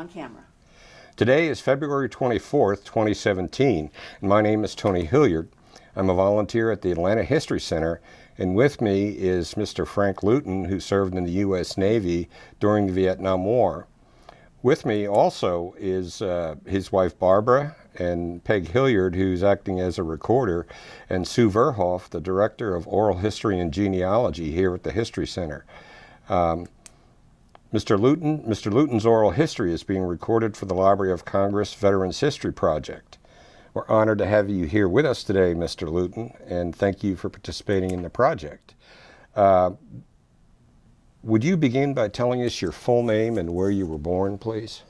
on camera. Today is February 24th, 2017, and my name is Tony Hilliard. I'm a volunteer at the Atlanta History Center, and with me is Mr. Frank Luton, who served in the U.S. Navy during the Vietnam War. With me also is his wife Barbara and Peg Hilliard, who's acting as a recorder, and Sue Verhoff, the Director of Oral History and Genealogy here at the History Center. Mr. Luton's oral history is being recorded for the Library of Congress Veterans History Project. We're honored to have you here with us today, Mr. Luton, and thank you for participating in the project. Would you begin by telling us your full name and where you were born, please?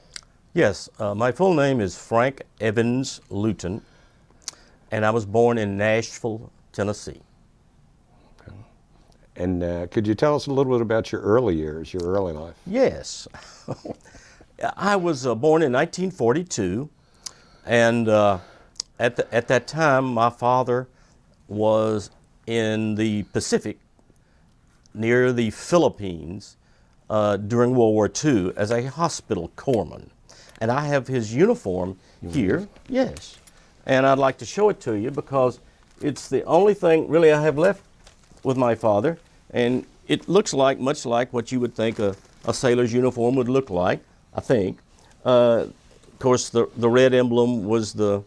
Yes, my full name is Frank Evans Luton, and I was born in Nashville, Tennessee. Okay. And could you tell us a little bit about your early years, your early life? Yes. I was born in 1942, and at that time, my father was in the Pacific near the Philippines during World War II as a hospital corpsman. And I have his uniform here, yes. And I'd like to show it to you because it's the only thing really I have left with my father. And it looks like, much like what you would think a sailor's uniform would look like, I think. Of course, the red emblem was the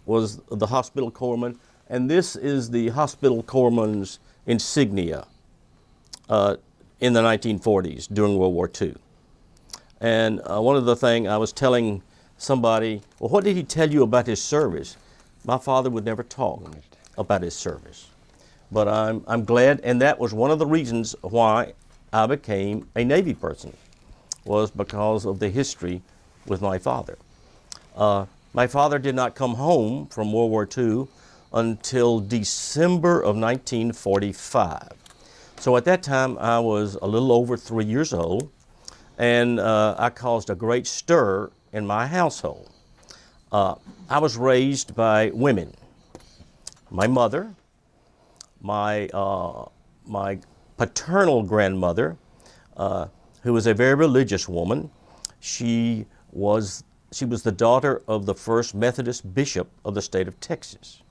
hospital corpsman. And this is the hospital corpsman's insignia in the 1940s during World War II. And one of the things I was telling somebody, well, what did he tell you about his service? My father would never talk about his service. But I'm glad, and that was one of the reasons why I became a Navy person, was because of the history with my father. My father did not come home from World War II until December of 1945. So at that time, I was a little over 3 years old, and I caused a great stir in my household. I was raised by women. My mother, my paternal grandmother, who was a very religious woman. She was the daughter of the first Methodist bishop of the state of Texas.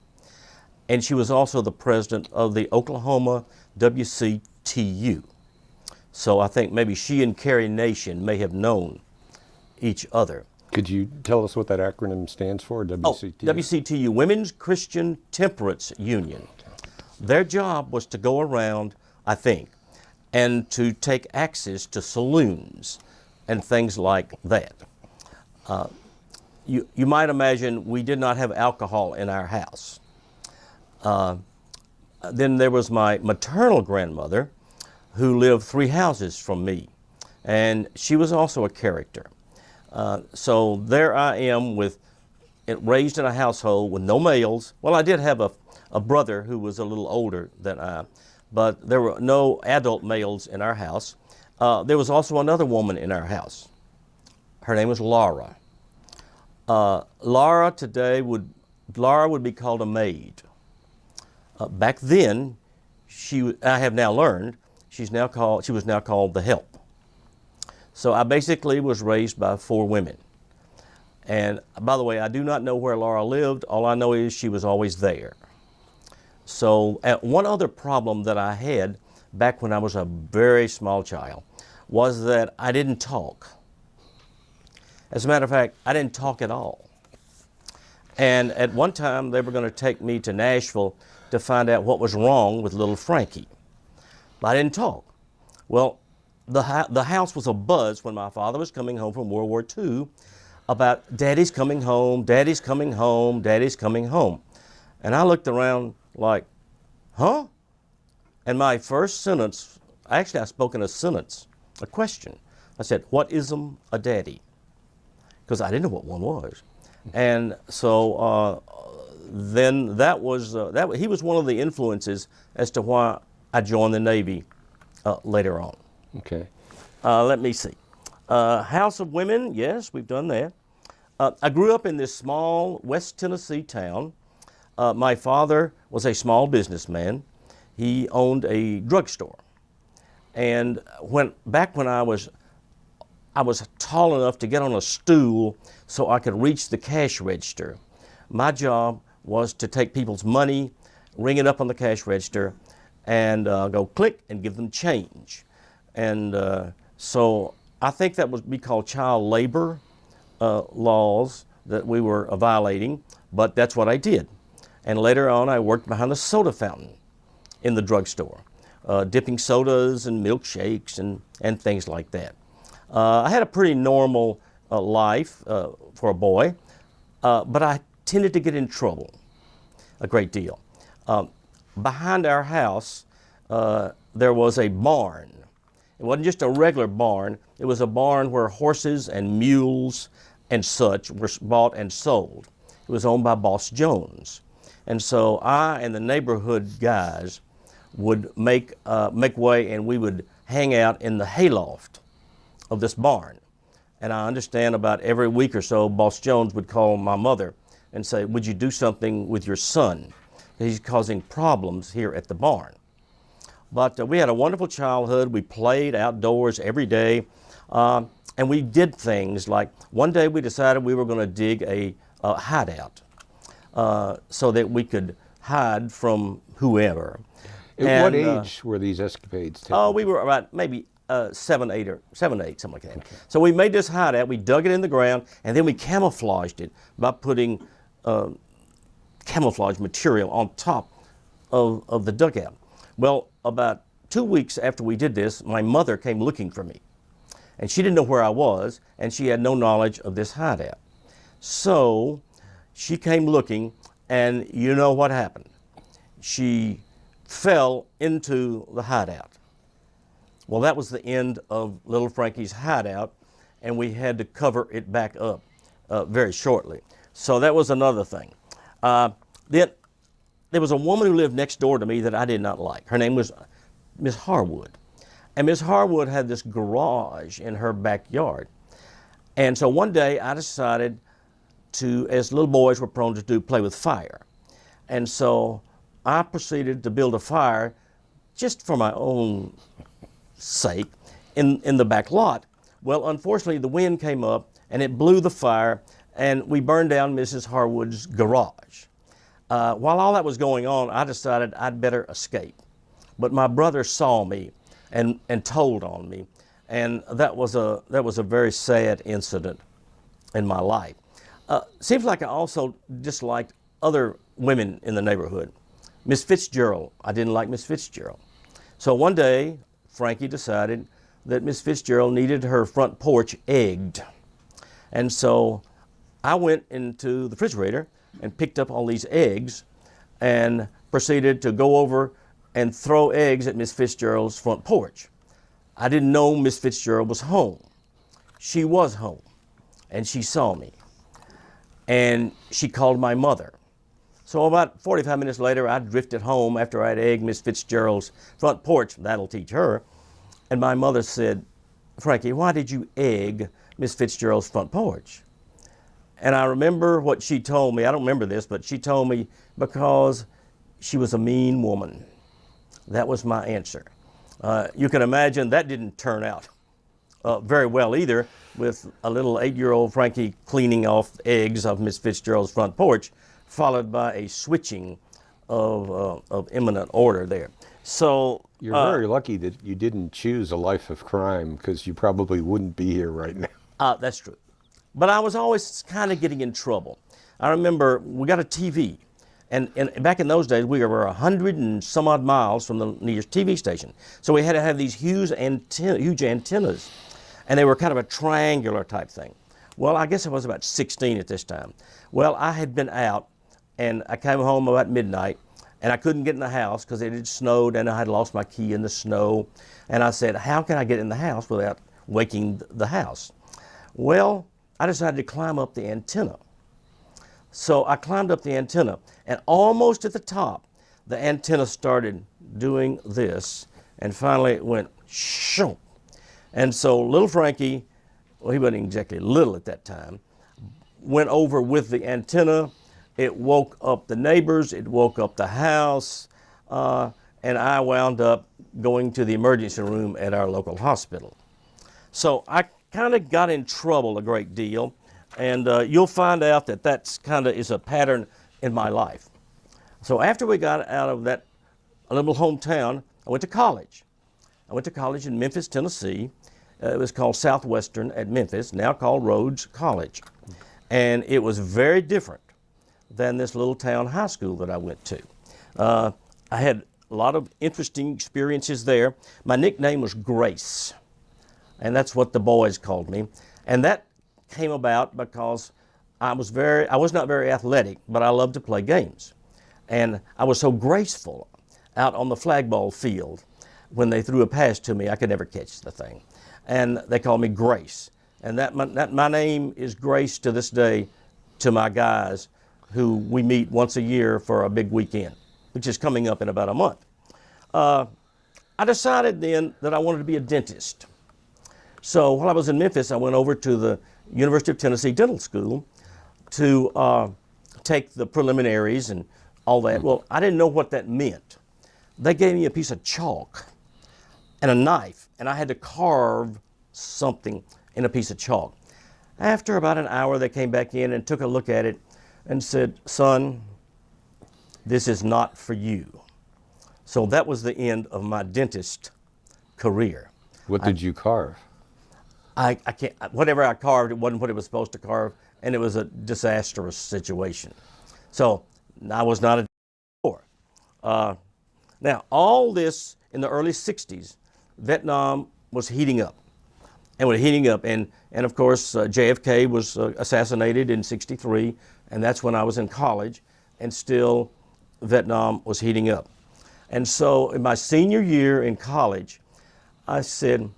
And she was also the president of the Oklahoma WCTU. So I think maybe she and Carrie Nation may have known each other. Could you tell us what that acronym stands for, WCTU? Oh, WCTU, Women's Christian Temperance Union. Their job was to go around, I think, and to take access to saloons and things like that. You might imagine we did not have alcohol in our house. Then there was my maternal grandmother, who lived 3 houses from me, and she was also a character. So there I am raised in a household with no males. Well, I did have a brother who was a little older than I, but there were no adult males in our house. There was also another woman in our house. Her name was Laura. Laura would be called a maid. Back then, I have now learned, she was now called the help. So I basically was raised by 4 women. And by the way, I do not know where Laura lived. All I know is she was always there. So one other problem that I had back when I was a very small child was that I didn't talk. As a matter of fact, I didn't talk at all. And at one time, they were going to take me to Nashville to find out what was wrong with little Frankie. But I didn't talk. Well, the house was abuzz when my father was coming home from World War II about Daddy's coming home, Daddy's coming home, Daddy's coming home. And I looked around like, huh? And my first sentence, actually I spoke in a sentence, a question. I said, what is'm a daddy? Because I didn't know what one was. And so then he was one of the influences as to why I joined the Navy later on. Okay. Let me see. House of Women, yes, we've done that. I grew up in this small West Tennessee town. My father was a small businessman. He owned a drugstore. And back when I was I was tall enough to get on a stool so I could reach the cash register. My job was to take people's money, ring it up on the cash register, and go click and give them change. And so I think that would be called child labor laws that we were violating, but that's what I did. And later on, I worked behind the soda fountain in the drugstore, dipping sodas and milkshakes and things like that. I had a pretty normal life for a boy, but I tended to get in trouble a great deal. Behind our house, there was a barn. It wasn't just a regular barn. It was a barn where horses and mules and such were bought and sold. It was owned by Boss Jones. And so I and the neighborhood guys would make way, and we would hang out in the hayloft of this barn. And I understand about every week or so, Boss Jones would call my mother and say, would you do something with your son? He's causing problems here at the barn. But we had a wonderful childhood. We played outdoors every day. And we did things like, one day we decided we were going to dig a hideout so that we could hide from whoever. At what age were these escapades taking? Oh, we were about maybe 7, 8, something like that. Okay. So we made this hideout, we dug it in the ground, and then we camouflaged it by putting camouflage material on top of the dugout. Well, about 2 weeks after we did this, my mother came looking for me. And she didn't know where I was, and she had no knowledge of this hideout. So she came looking, and you know what happened. She fell into the hideout. Well, that was the end of little Frankie's hideout, and we had to cover it back up very shortly. So that was another thing. Then there was a woman who lived next door to me that I did not like. Her name was Miss Harwood. And Miss Harwood had this garage in her backyard. And so one day I decided to, as little boys were prone to do, play with fire. And so I proceeded to build a fire just for my own sake in the back lot. Well, unfortunately, the wind came up and it blew the fire, and we burned down Mrs. Harwood's garage. While all that was going on, I decided I'd better escape. But my brother saw me and told on me, and that was a very sad incident in my life. Seems like I also disliked other women in the neighborhood. Miss Fitzgerald, I didn't like Miss Fitzgerald. So one day, Frankie decided that Miss Fitzgerald needed her front porch egged. And so I went into the refrigerator and picked up all these eggs and proceeded to go over and throw eggs at Miss Fitzgerald's front porch. I didn't know Miss Fitzgerald was home. She was home, and she saw me. And she called my mother. So about 45 minutes later, I drifted home after I'd egged Miss Fitzgerald's front porch. That'll teach her. And my mother said, Frankie, why did you egg Miss Fitzgerald's front porch? And I remember what she told me. I don't remember this, but she told me because she was a mean woman. That was my answer. You can imagine that didn't turn out very well either, with a little 8-year-old Frankie cleaning off eggs of Miss Fitzgerald's front porch, followed by a switching of imminent order there. So you're very lucky that you didn't choose a life of crime, because you probably wouldn't be here right now. That's true. But I was always kind of getting in trouble. I remember we got a TV. And back in those days, we were 100 and some odd miles from the nearest TV station. So we had to have these huge antennas, and they were kind of a triangular type thing. Well, I guess I was about 16 at this time. Well, I had been out, and I came home about midnight, and I couldn't get in the house because it had snowed, and I had lost my key in the snow. And I said, how can I get in the house without waking the house? Well, I decided to climb up the antenna. So I climbed up the antenna, and almost at the top, the antenna started doing this, and finally it went shoo. And so little Frankie, well, he wasn't exactly little at that time, went over with the antenna. It woke up the neighbors, it woke up the house, and I wound up going to the emergency room at our local hospital. So I kind of got in trouble a great deal, and you'll find out that that's kind of is a pattern in my life. So after we got out of that little hometown, I went to college. I went to college in Memphis, Tennessee. It was called Southwestern at Memphis, now called Rhodes College. And it was very different than this little town high school that I went to. I had a lot of interesting experiences there. My nickname was Grace, and that's what the boys called me. And that came about because I was not very athletic, but I loved to play games. And I was so graceful out on the flag ball field. When they threw a pass to me, I could never catch the thing. And they called me Grace. And my name is Grace to this day to my guys who we meet once a year for a big weekend, which is coming up in about a month. I decided then that I wanted to be a dentist. So while I was in Memphis, I went over to the University of Tennessee Dental School to take the preliminaries and all that. Well, I didn't know what that meant. They gave me a piece of chalk and a knife, and I had to carve something in a piece of chalk. After about an hour, they came back in and took a look at it and said, "Son, this is not for you." So that was the end of my dentist career. What did you carve? I can't, whatever I carved, it wasn't what it was supposed to carve, and it was a disastrous situation. So I was not a dentist. Now, all this in the early 60s, Vietnam was heating up. And was heating up, and of course, JFK was assassinated in '63, and that's when I was in college, and still Vietnam was heating up. And so in my senior year in college, I said,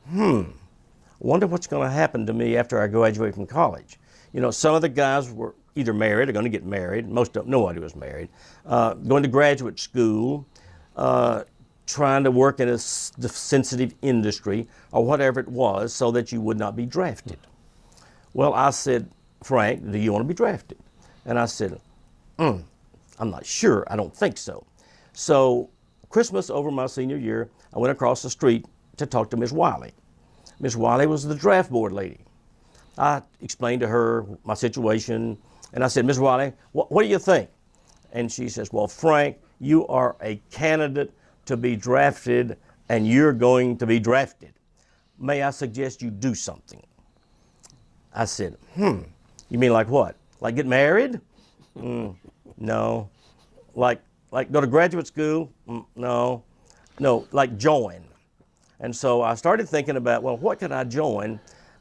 wonder what's going to happen to me after I graduate from college. You know, some of the guys were either married or going to get married. Nobody was married. Going to graduate school, trying to work in a sensitive industry or whatever it was so that you would not be drafted. Well, I said, "Frank, do you want to be drafted?" And I said, I'm not sure. I don't think so. So Christmas over my senior year, I went across the street to talk to Miss Wiley. Miss Wiley was the draft board lady. I explained to her my situation, and I said, "Miss Wiley, what do you think?" And she says, "Well, Frank, you are a candidate to be drafted, and you're going to be drafted. May I suggest you do something?" I said, "You mean like what? Like get married?" No. Like go to graduate school? No. No, like join. And so I started thinking about, well, what could I join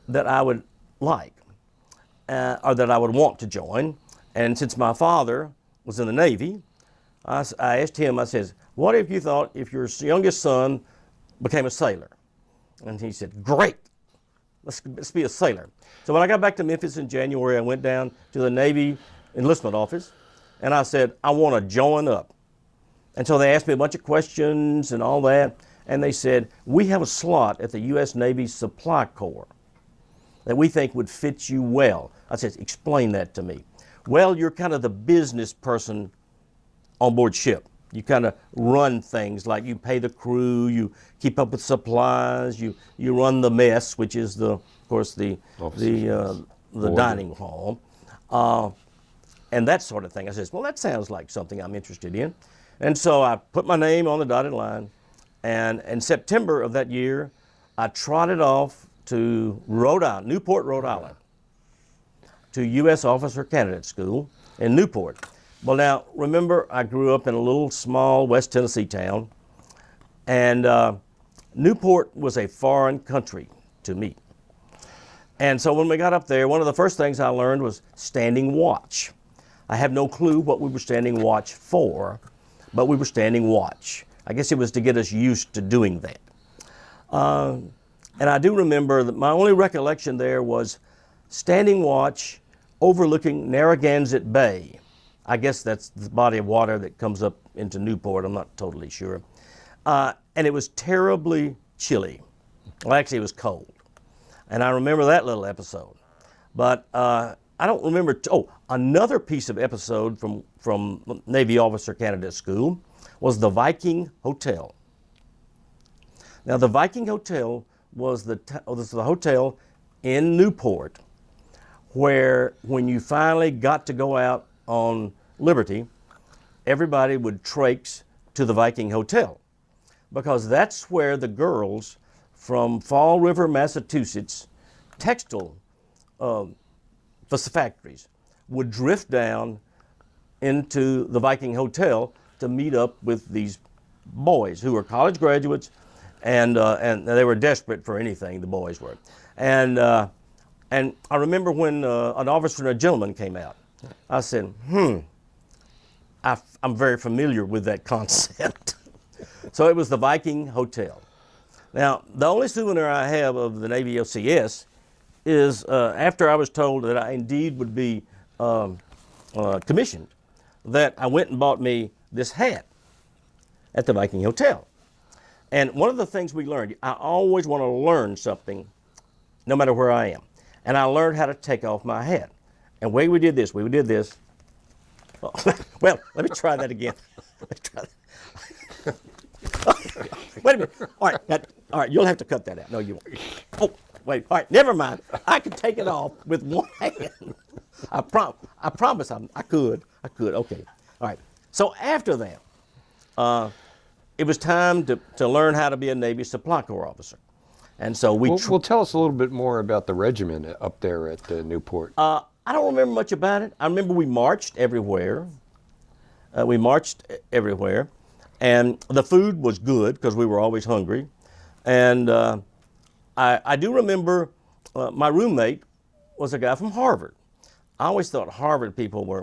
that I would like, or that I would want to join? And since my father was in the Navy, I asked him, I said, "What if you thought if your youngest son became a sailor?" And he said, "Great, let's be a sailor." So when I got back to Memphis in January, I went down to the Navy enlistment office, and I said, "I want to join up." And so they asked me a bunch of questions and all that, and they said, "We have a slot at the U.S. Navy Supply Corps that we think would fit you well." I said, "Explain that to me." "Well, you're kind of the business person on board ship. You kind of run things, like you pay the crew, you keep up with supplies, you run the mess, which is of course the dining hall, and that sort of thing." I said, "Well, that sounds like something I'm interested in." And so I put my name on the dotted line, and in September of that year, I trotted off to Newport, Rhode Island, to U.S. Officer Candidate School in Newport. Well, now, remember, I grew up in a little small West Tennessee town, and Newport was a foreign country to me. And so when we got up there, one of the first things I learned was standing watch. I have no clue what we were standing watch for, but we were standing watch. I guess it was to get us used to doing that. And I do remember that my only recollection there was standing watch overlooking Narragansett Bay. I guess that's the body of water that comes up into Newport. I'm not totally sure. And it was terribly chilly. Well, actually, it was cold. And I remember that little episode. But I don't remember. Another piece of episode from Navy Officer Candidate School was the Viking Hotel. Now, the Viking Hotel was the hotel in Newport, where when you finally got to go out on liberty, everybody would traipse to the Viking Hotel, because that's where the girls from Fall River, Massachusetts, textile factories would drift down into the Viking Hotel to meet up with these boys who were college graduates, and they were desperate for anything, the boys were. And I remember when an officer and a gentleman came out, I said, I'm very familiar with that concept. So it was the Viking Hotel. Now, the only souvenir I have of the Navy LCS is after I was told that I indeed would be commissioned, that I went and bought me this hat at the Viking Hotel. And one of the things we learned, I always want to learn something no matter where I am. And I learned how to take off my hat. And the way we did this. Oh, well, let me try that again. Let's try that. Wait a minute. All right, you'll have to cut that out. No, you won't. Oh, wait. All right, never mind. I can take it off with one hand. I promise I could. Okay. All right. So after that, it was time to learn how to be a Navy Supply Corps officer. And so well, tell us a little bit more about the regiment up there at Newport. I don't remember much about it. I remember we marched everywhere. And the food was good because we were always hungry. And I do remember my roommate was a guy from Harvard. I always thought Harvard people were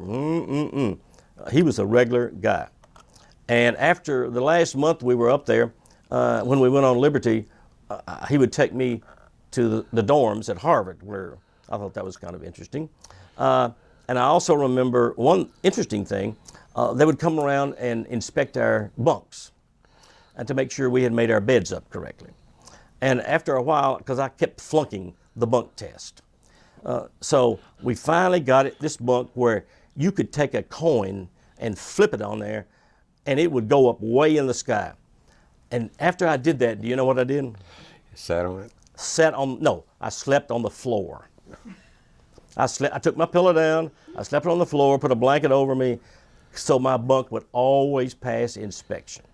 He was a regular guy. And after the last month we were up there, when we went on liberty, he would take me to the dorms at Harvard, where I thought that was kind of interesting. And I also remember one interesting thing. They would come around and inspect our bunks and to make sure we had made our beds up correctly. And after a while, because I kept flunking the bunk test, so we finally got this bunk where you could take a coin and flip it on there, and it would go up way in the sky. And after I did that, do you know what I did? You sat on it? I slept on the floor. I took my pillow down, I slept on the floor, put a blanket over me, so my bunk would always pass inspection.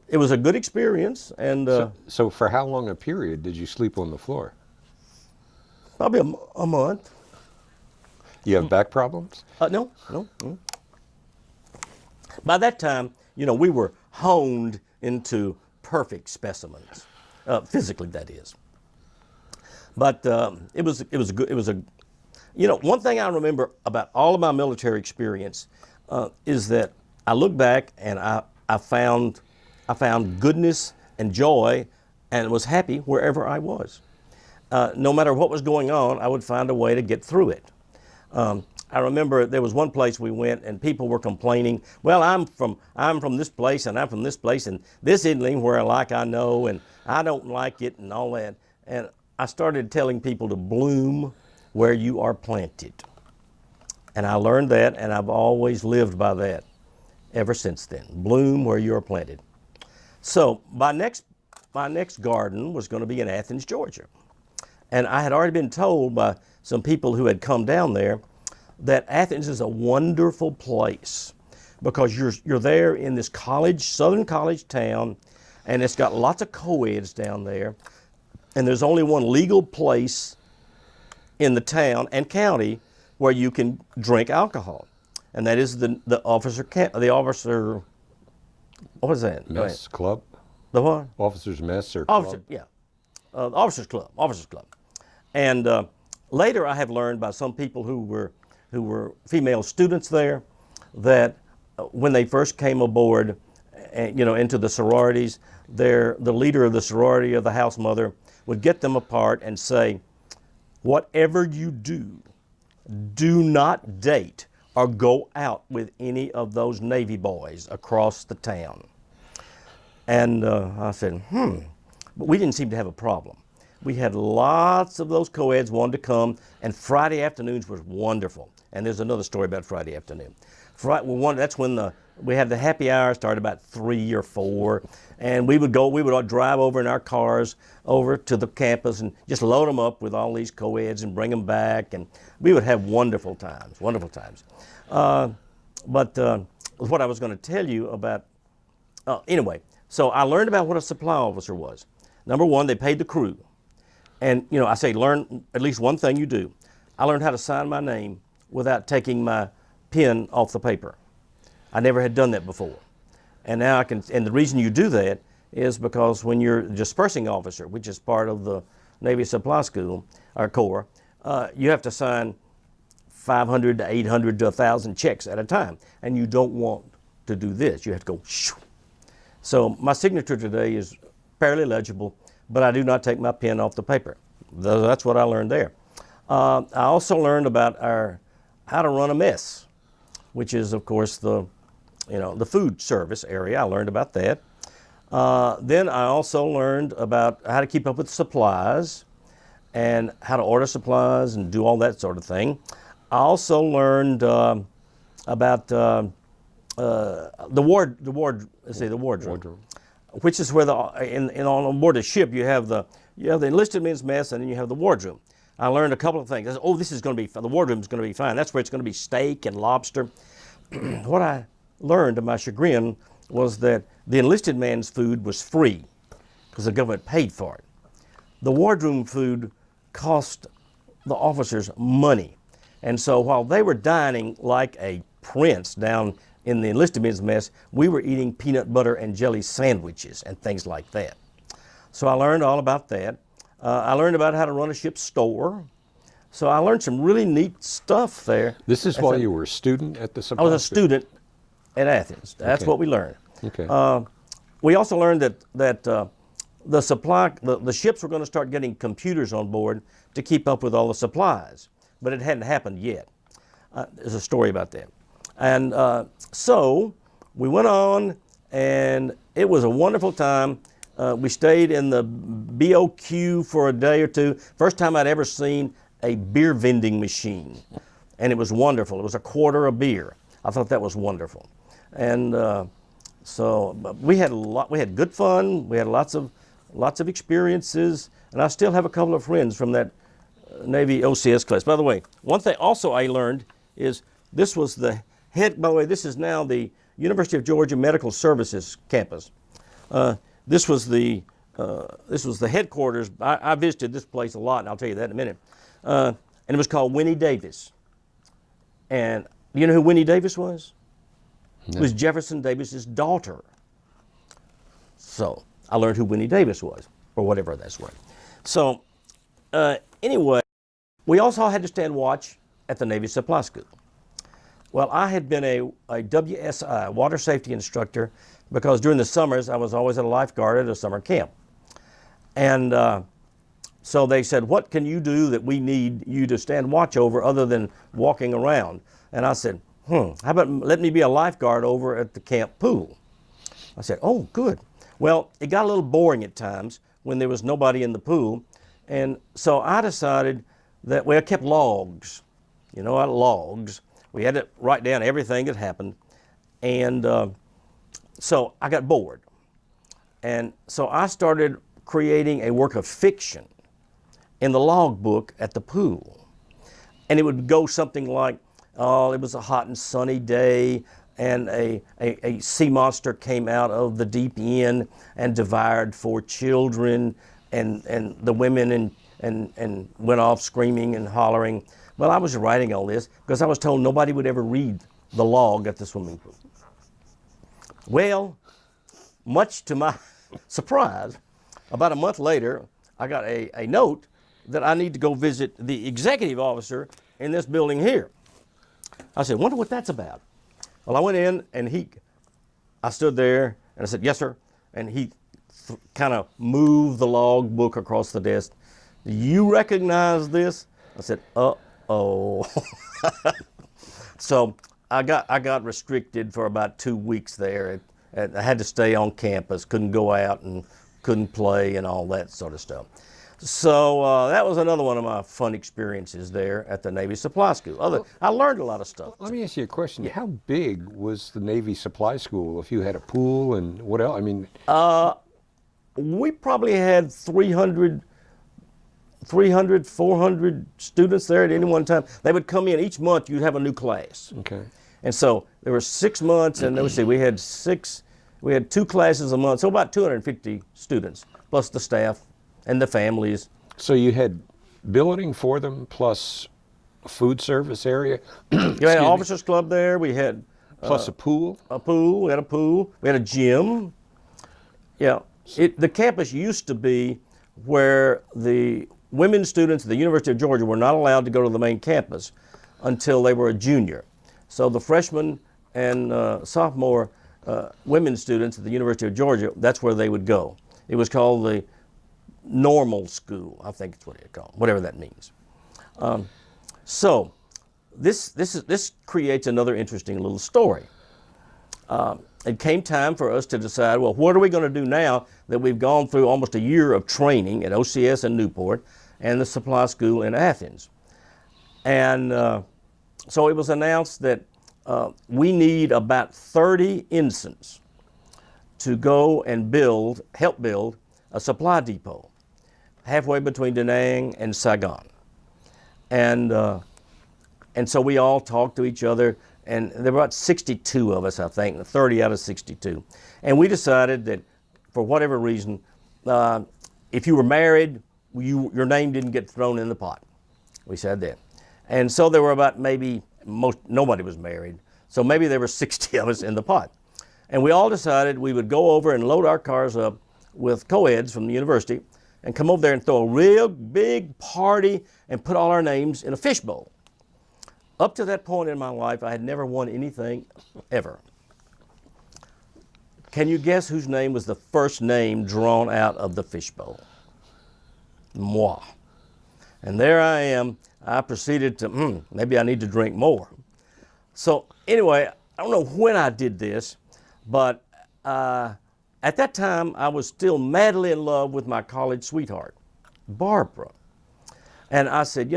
It was a good experience. And so for how long a period did you sleep on the floor? Probably a month. You have back problems? No. By that time, we were honed into perfect specimens, physically that is. But it was good. One thing I remember about all of my military experience is that I look back and I found goodness and joy, and was happy wherever I was. No matter what was going on, I would find a way to get through it. I remember there was one place we went and people were complaining, well, I'm from this place and I'm from this place and this isn't anywhere I know and I don't like it and all that. And I started telling people to bloom where you are planted. And I learned that, and I've always lived by that ever since then. Bloom where you are planted. So my next garden was going to be in Athens, Georgia. And I had already been told by some people who had come down there that Athens is a wonderful place because you're there in this southern college town, and it's got lots of co-eds down there. And there's only one legal place in the town and county where you can drink alcohol, and that is the officer, what is that? Mess club? The what? Officers mess or club? Officers club. And later I have learned by some people who were female students there that when they first came aboard, into the sororities, the leader of the sorority or the house mother would get them apart and say, whatever you do, do not date or go out with any of those Navy boys across the town. And I said, but we didn't seem to have a problem. We had lots of those co-eds wanted to come, and Friday afternoons was wonderful. And there's another story about Friday afternoon. That's when we had the happy hour started about 3 or 4, and we would all drive over in our cars over to the campus and just load them up with all these co-eds and bring them back, and we would have wonderful times. But what I was going to tell you about, anyway, so I learned about what a supply officer was. Number one, they paid the crew. And, I say learn at least one thing you do. I learned how to sign my name without taking my pen off the paper. I never had done that before. And now I can, and the reason you do that is because when you're a dispersing officer, which is part of the Navy Supply School, or Corps, you have to sign 500 to 800 to 1,000 checks at a time. And you don't want to do this. You have to go shoo. So my signature today is fairly legible, but I do not take my pen off the paper. That's what I learned there. I also learned about how to run a mess, which is, of course, the food service area. I learned about that. Then I also learned about how to keep up with supplies and how to order supplies and do all that sort of thing. I also learned about the wardroom, which is where on board the ship you have the enlisted men's mess, and then you have the wardroom. I learned a couple of things. I said, this is going to be the wardroom is going to be fine. That's where it's going to be steak and lobster. What I learned, to my chagrin, was that the enlisted man's food was free because the government paid for it. The wardroom food cost the officers money. And so while they were dining like a prince down in the enlisted men's mess, we were eating peanut butter and jelly sandwiches and things like that. So I learned all about that. I learned about how to run a ship's store. So I learned some really neat stuff there. This is while you were a student at the supply I was a school? student at Athens. That's Okay. what we learned. Okay. We also learned that the ships were going to start getting computers on board to keep up with all the supplies, but it hadn't happened yet. There's a story about that. And so we went on, and it was a wonderful time. We stayed in the BOQ for a day or two. First time I'd ever seen a beer vending machine, and it was wonderful. It was a quarter of beer. I thought that was wonderful. And but we had good fun. We had lots of experiences, and I still have a couple of friends from that Navy OCS class. By the way, one thing also I learned is this was the head. By the way, this is now the University of Georgia Medical Services campus. This was the headquarters. I visited this place a lot, and I'll tell you that in a minute. And it was called Winnie Davis. And do you know who Winnie Davis was? No. It was Jefferson Davis's daughter. So I learned who Winnie Davis was, or whatever that's worth. So anyway, we also had to stand watch at the Navy Supply School. Well, I had been a WSI, water safety instructor, because during the summers I was always a lifeguard at a summer camp. And so they said, what can you do that we need you to stand watch over other than walking around? And I said, how about let me be a lifeguard over at the camp pool? I said, oh, good. Well, it got a little boring at times when there was nobody in the pool. And so I decided that, I kept logs, logs. We had to write down everything that happened. And so I got bored. And so I started creating a work of fiction in the log book at the pool. And it would go something like, it was a hot and sunny day, and a sea monster came out of the deep end and devoured 4 children, and the women and went off screaming and hollering. Well, I was writing all this because I was told nobody would ever read the log at the swimming pool. Well, much to my surprise, about a month later, I got a note that I need to go visit the executive officer in this building here. I said, wonder what that's about. Well, I went in, and I stood there, and I said, yes, sir. And he kind of moved the log book across the desk. Do you recognize this? I said, uh-oh. So I got restricted for about 2 weeks there. I had to stay on campus, couldn't go out and couldn't play and all that sort of stuff. So that was another one of my fun experiences there at the Navy Supply School. I learned a lot of stuff. Let me ask you a question. How big was the Navy Supply School? If you had a pool and what else? I mean, We probably had 300, 400 students there at any one time. They would come in each month. You'd have a new class. okay. And so there were 6 months, and let's see, we had 2 classes a month, so about 250 students, plus the staff and the families. So you had billeting for them plus a food service area? You had an officers club there. We had Plus a pool? we had a pool. We had a gym. Yeah. The campus used to be where the women students at the University of Georgia were not allowed to go to the main campus until they were a junior. So the freshman and sophomore women students at the University of Georgia, that's where they would go. It was called the normal school, I think it's what it's called, whatever that means. So this creates another interesting little story. It came time for us to decide, well, what are we going to do now that we've gone through almost a year of training at OCS in Newport and the supply school in Athens? And so it was announced that we need about 30 ensigns to go and help build a supply depot halfway between Da Nang and Saigon. And so we all talked to each other, and there were about 62 of us, I think, 30 out of 62. And we decided that for whatever reason, if you were married, your name didn't get thrown in the pot. We said that. And so there were about nobody was married, so maybe there were 60 of us in the pot. And we all decided we would go over and load our cars up with co-eds from the university and come over there and throw a real big party and put all our names in a fishbowl. Up to that point in my life, I had never won anything, ever. Can you guess whose name was the first name drawn out of the fishbowl? Moi. And there I am. I proceeded to, maybe I need to drink more. So anyway, I don't know when I did this, but at that time, I was still madly in love with my college sweetheart, Barbara. And I said,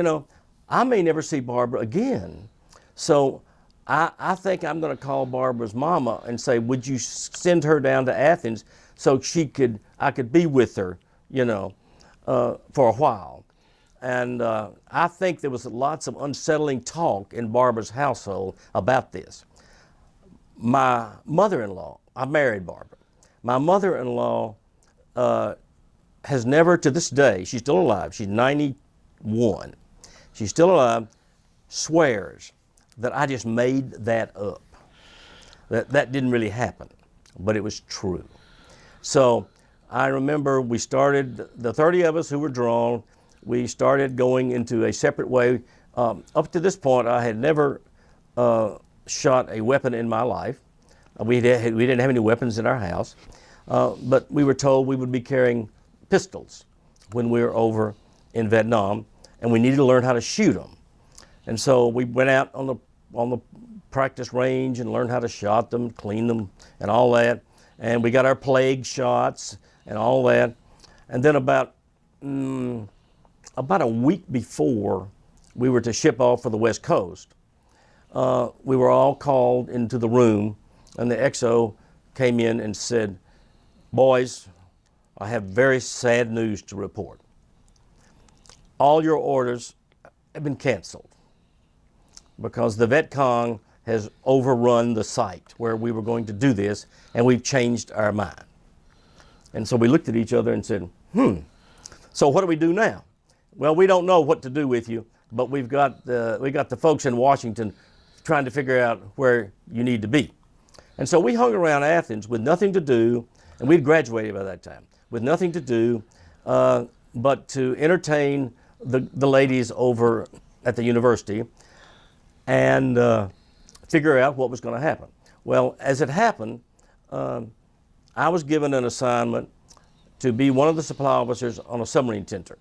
I may never see Barbara again. So I think I'm going to call Barbara's mama and say, would you send her down to Athens so I could be with her, for a while. And I think there was lots of unsettling talk in Barbara's household about this. My mother-in-law, I married Barbara. My mother-in-law has never, to this day, she's still alive, she's 91. She's still alive, swears that I just made that up. That didn't really happen, but it was true. So I remember we started, the 30 of us who were drawn, we started going into a separate way. Up to this point, I had never shot a weapon in my life. We didn't have any weapons in our house, but we were told we would be carrying pistols when we were over in Vietnam, and we needed to learn how to shoot them. And so we went out on the practice range and learned how to shot them, clean them, and all that. And we got our plague shots and all that. And then about a week before we were to ship off for the West Coast, we were all called into the room, and the XO came in and said, "Boys, I have very sad news to report. All your orders have been canceled because the Viet Cong has overrun the site where we were going to do this, and we've changed our mind." And so we looked at each other and said, so what do we do now? Well, we don't know what to do with you, but we got the folks in Washington trying to figure out where you need to be. And so we hung around Athens with nothing to do, and we'd graduated by that time, with nothing to do but to entertain the ladies over at the university and figure out what was going to happen. Well, as it happened, I was given an assignment to be one of the supply officers on a submarine tender.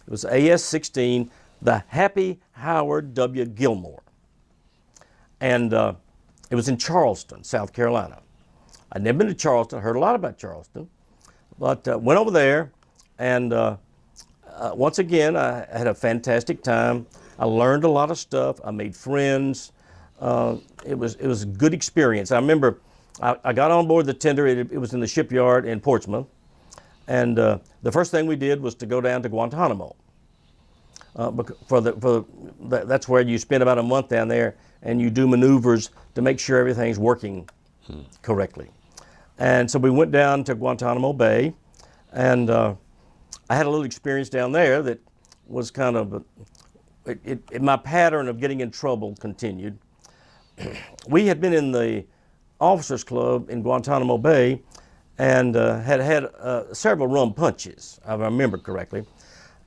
It was AS-16, the Happy Howard W. Gilmore. And it was in Charleston, South Carolina. I'd never been to Charleston, heard a lot about Charleston, but went over there and once again, I had a fantastic time. I learned a lot of stuff. I made friends. It was a good experience. I remember I got on board the tender. It was in the shipyard in Portsmouth. And the first thing we did was to go down to Guantanamo. That's where you spend about a month down there, and you do maneuvers to make sure everything's working correctly. And so we went down to Guantanamo Bay, and I had a little experience down there that was kind of, my pattern of getting in trouble continued. We had been in the officers club in Guantanamo Bay and had several rum punches, if I remember correctly.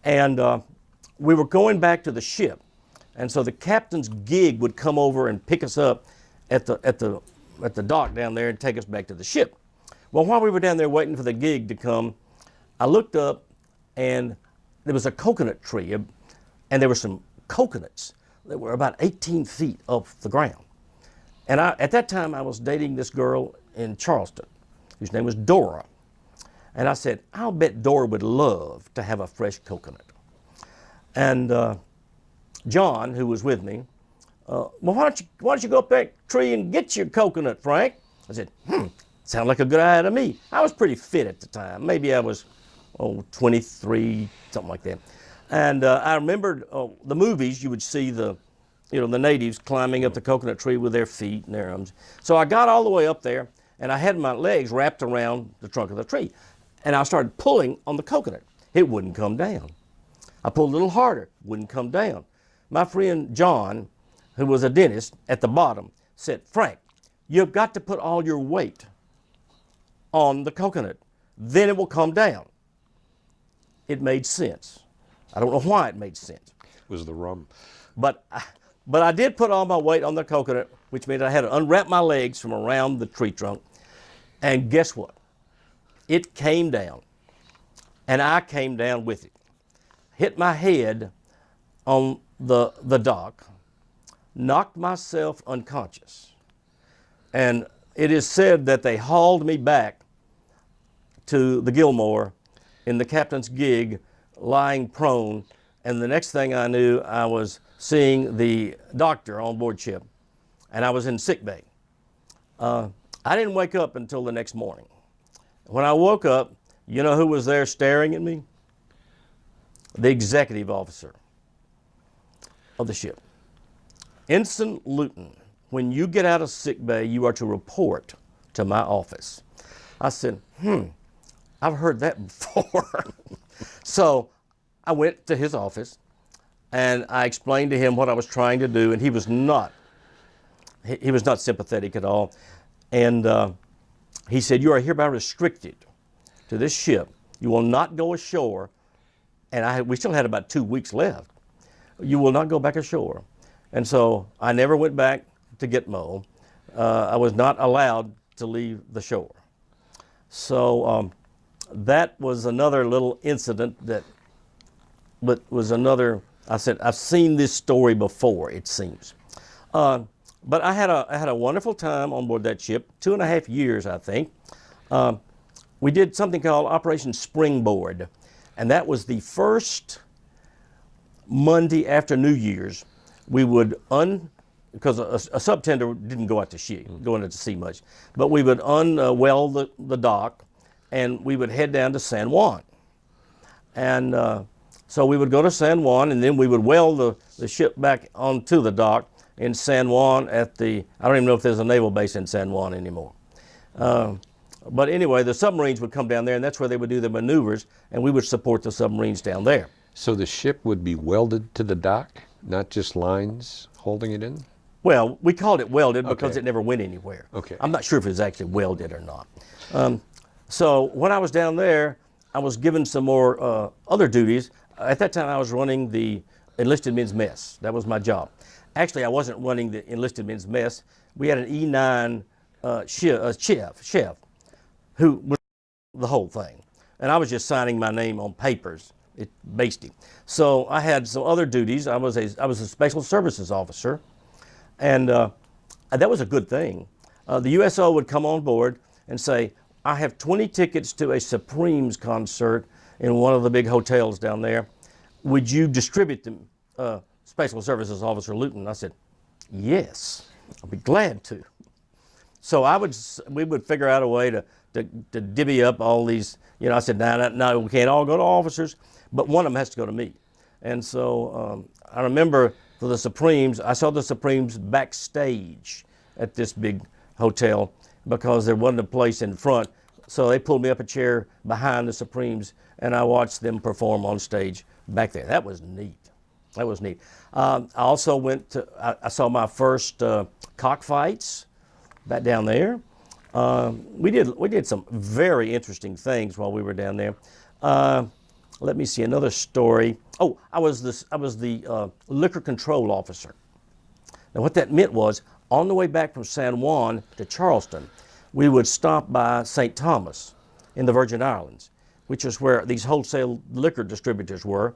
And we were going back to the ship. And so the captain's gig would come over and pick us up at the dock down there and take us back to the ship. Well, while we were down there waiting for the gig to come, I looked up and there was a coconut tree, and there were some coconuts that were about 18 feet off the ground. And at that time, I was dating this girl in Charleston, whose name was Dora. And I said, I'll bet Dora would love to have a fresh coconut. And John, who was with me, well, why don't you go up that tree and get your coconut, Frank? I said, sound like a good idea to me. I was pretty fit at the time. Maybe I was 23, something like that. And I remembered the movies. You would see the natives climbing up the coconut tree with their feet and their arms. So I got all the way up there, and I had my legs wrapped around the trunk of the tree. And I started pulling on the coconut. It wouldn't come down. I pulled a little harder, wouldn't come down. My friend John, who was a dentist at the bottom, said, Frank, you've got to put all your weight on the coconut. Then it will come down. It made sense. I don't know why it made sense. It was the rum. But I did put all my weight on the coconut, which means I had to unwrap my legs from around the tree trunk. And guess what? It came down. And I came down with it. Hit my head on the dock, knocked myself unconscious. And it is said that they hauled me back to the Gilmore in the captain's gig, lying prone, and the next thing I knew, I was seeing the doctor on board ship, and I was in sick bay. I didn't wake up until the next morning. When I woke up, you know who was there staring at me? The executive officer of the ship. Ensign Luton, when you get out of sick bay, you are to report to my office. I said, I've heard that before. So I went to his office and I explained to him what I was trying to do, and he was not sympathetic at all. And he said, you are hereby restricted to this ship. You will not go ashore. And we still had about 2 weeks left. You will not go back ashore. And so I never went back to Gitmo. I was not allowed to leave the shore. So that was another little incident but was another, I said, I've seen this story before, it seems. But I had a wonderful time on board that ship, 2.5 years, I think. We did something called Operation Springboard, and that was the first Monday after New Year's. We would because a subtender didn't go out to sea, much, but we would unweld the dock, and we would head down to San Juan. And so we would go to San Juan, and then we would weld the ship back onto the dock in San Juan I don't even know if there's a naval base in San Juan anymore. But anyway, the submarines would come down there, and that's where they would do the maneuvers, and we would support the submarines down there. So the ship would be welded to the dock, not just lines holding it in? Well, we called it welded because it never went anywhere. Okay. I'm not sure if it was actually welded or not. So when I was down there, I was given some more other duties. At that time, I was running the enlisted men's mess. That was my job. Actually, I wasn't running the enlisted men's mess. We had an E9 chef who was the whole thing. And I was just signing my name on papers. It basically. So I had some other duties. I was a special services officer, and that was a good thing. The USO would come on board and say, I have 20 tickets to a Supremes concert in one of the big hotels down there. would you distribute them, Special Services Officer Luton? I said, yes, I'll be glad to. So we would figure out a way to divvy up all these, I said, no, we can't all go to officers, but one of them has to go to me. And so I remember for the Supremes, I saw the Supremes backstage at this big hotel because there wasn't a place in front. So they pulled me up a chair behind the Supremes, and I watched them perform on stage back there. That was neat. That was neat. I also I saw my first cockfights back down there. We did some very interesting things while we were down there. Let me see another story. Oh, I was the liquor control officer. Now what that meant was, on the way back from San Juan to Charleston, we would stop by St. Thomas in the Virgin Islands, which is where these wholesale liquor distributors were.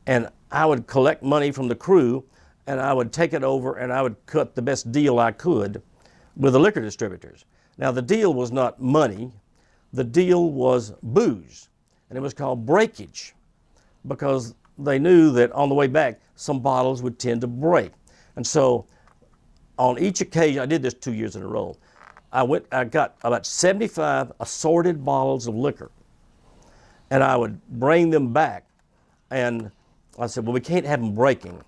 And I would collect money from the crew, and I would take it over, and I would cut the best deal I could with the liquor distributors. Now the deal was not money, the deal was booze, and it was called breakage, because they knew that on the way back some bottles would tend to break. And so on each occasion, I did this 2 years in a row, I got about 75 assorted bottles of liquor, and I would bring them back, and I said, well, we can't have them breaking.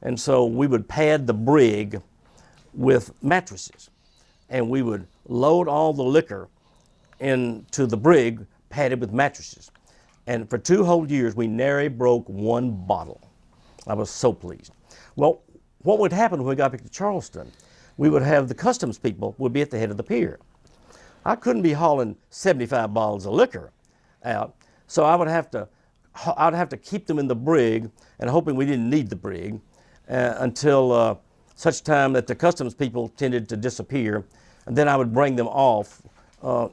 And so we would pad the brig with mattresses, and we would load all the liquor into the brig padded with mattresses. And for 2 whole years, we nary broke one bottle. I was so pleased. Well, what would happen when we got back to Charleston? We would have the customs people would be at the head of the pier. I couldn't be hauling 75 bottles of liquor out, so I'd have to keep them in the brig, and hoping we didn't need the brig until such time that the customs people tended to disappear, and then I would bring them off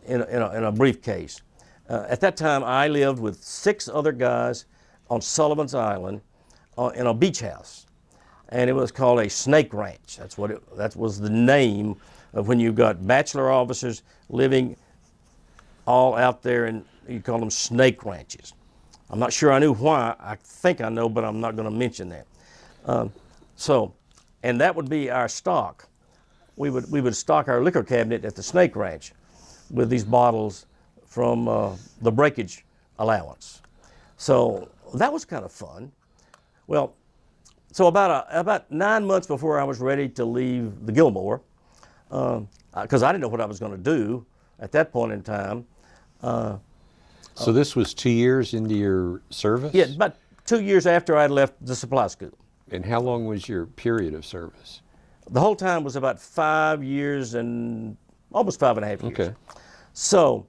in a briefcase. At that time, I lived with 6 other guys on Sullivan's Island in a beach house, and it was called a snake ranch. That was the name of when you got bachelor officers living all out there, and you call them snake ranches. I'm not sure I knew why. I think I know, but I'm not going to mention that. And that would be our stock. We would stock our liquor cabinet at the snake ranch with these bottles from the breakage allowance. So that was kind of fun. Well, so about 9 months before I was ready to leave the Gilmore, because I didn't know what I was going to do at that point in time. So this was 2 years into your service? Yeah, about 2 years after I left the supply school. And how long was your period of service? The whole time was about 5 years and almost 5.5 years. Okay. So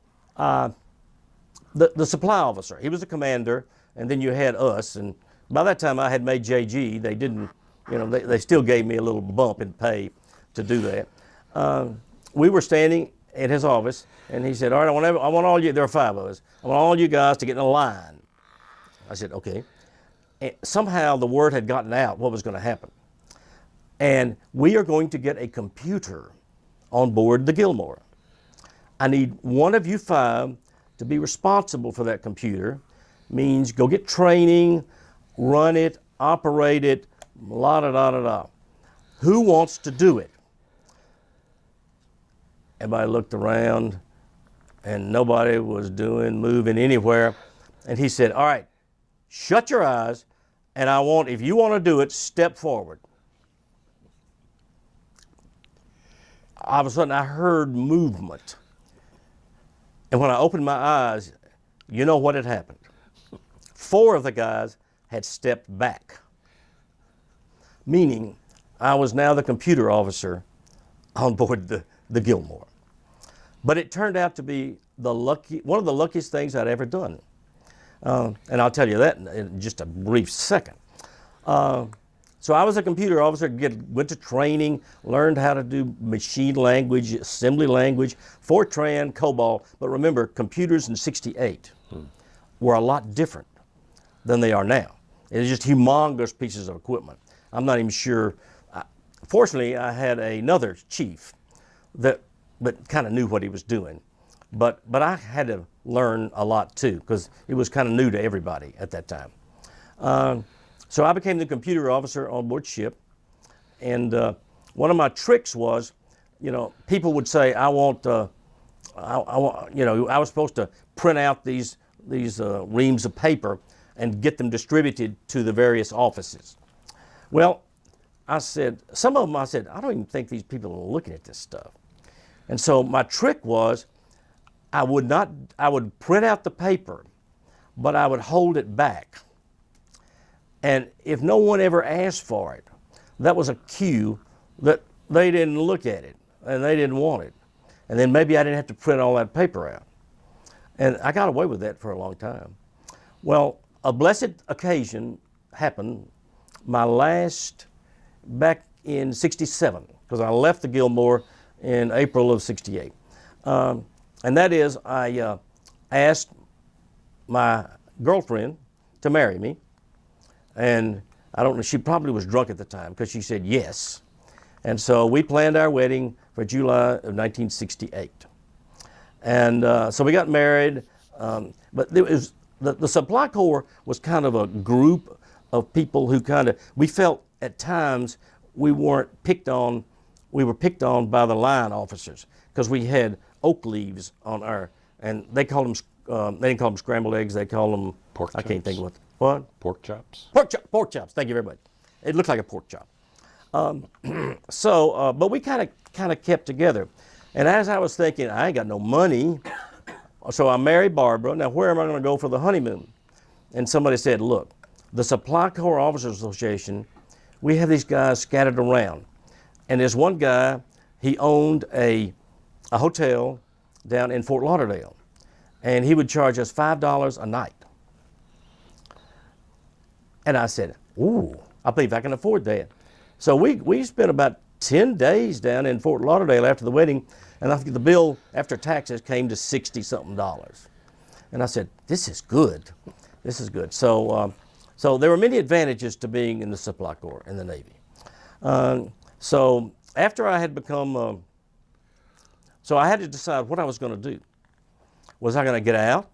the supply officer, he was the commander, and then you had us. And by that time I had made JG. They didn't, they still gave me a little bump in pay to do that. We were standing at his office, and he said, all right, I want all you, there are 5 of us, I want all you guys to get in a line. I said, okay. And somehow the word had gotten out what was going to happen. And we are going to get a computer on board the Gilmore. I need one of you 5 to be responsible for that computer. Means go get training, run it, operate it, la-da-da-da-da. Who wants to do it? Everybody looked around, and nobody was moving anywhere. And he said, all right, shut your eyes, and if you want to do it, step forward. All of a sudden, I heard movement. And when I opened my eyes, you know what had happened. 4 of the guys had stepped back, meaning I was now the computer officer on board the Gilmore. But it turned out to be one of the luckiest things I'd ever done. And I'll tell you that in just a brief second. So I was a computer officer, went to training, learned how to do machine language, assembly language, Fortran, COBOL. But remember, computers in '68 were a lot different than they are now. It was just humongous pieces of equipment. I'm not even sure. Fortunately, I had another chief that kind of knew what he was doing. But I had to learn a lot too, because it was kind of new to everybody at that time. So I became the computer officer on board ship, and one of my tricks was, people would say, I want, I was supposed to print out these reams of paper and get them distributed to the various offices. Well, some of them I said, I don't even think these people are looking at this stuff. And so my trick was, I would print out the paper, but I would hold it back. And if no one ever asked for it, that was a cue that they didn't look at it and they didn't want it. And then maybe I didn't have to print all that paper out. And I got away with that for a long time. Well, a blessed occasion happened back in '67, because I left the Gilmore in April of '68. And that is, I asked my girlfriend to marry me. And I don't know, she probably was drunk at the time, because she said yes. And so we planned our wedding for July of 1968. And so we got married, but the Supply Corps was kind of a group of people who we felt at times we were picked on by the line officers, because we had oak leaves on and they called them, they didn't call them scrambled eggs, they called them, Pork chops. I can't think of what? Pork chops. Pork chops, thank you very much. It looked like a pork chop. But we kind of kept together. And as I was thinking, I ain't got no money, so I married Barbara. Now, where am I going to go for the honeymoon? And somebody said, look, the Supply Corps Officers Association, we have these guys scattered around. And there's one guy, he owned a hotel down in Fort Lauderdale, and he would charge us $5 a night. And I said, ooh, I believe I can afford that. So we spent about 10 days down in Fort Lauderdale after the wedding, and I think the bill after taxes came to $60-something. And I said, this is good. This is good. So there were many advantages to being in the Supply Corps in the Navy. So after I had become, so I had to decide what I was going to do. Was I going to get out,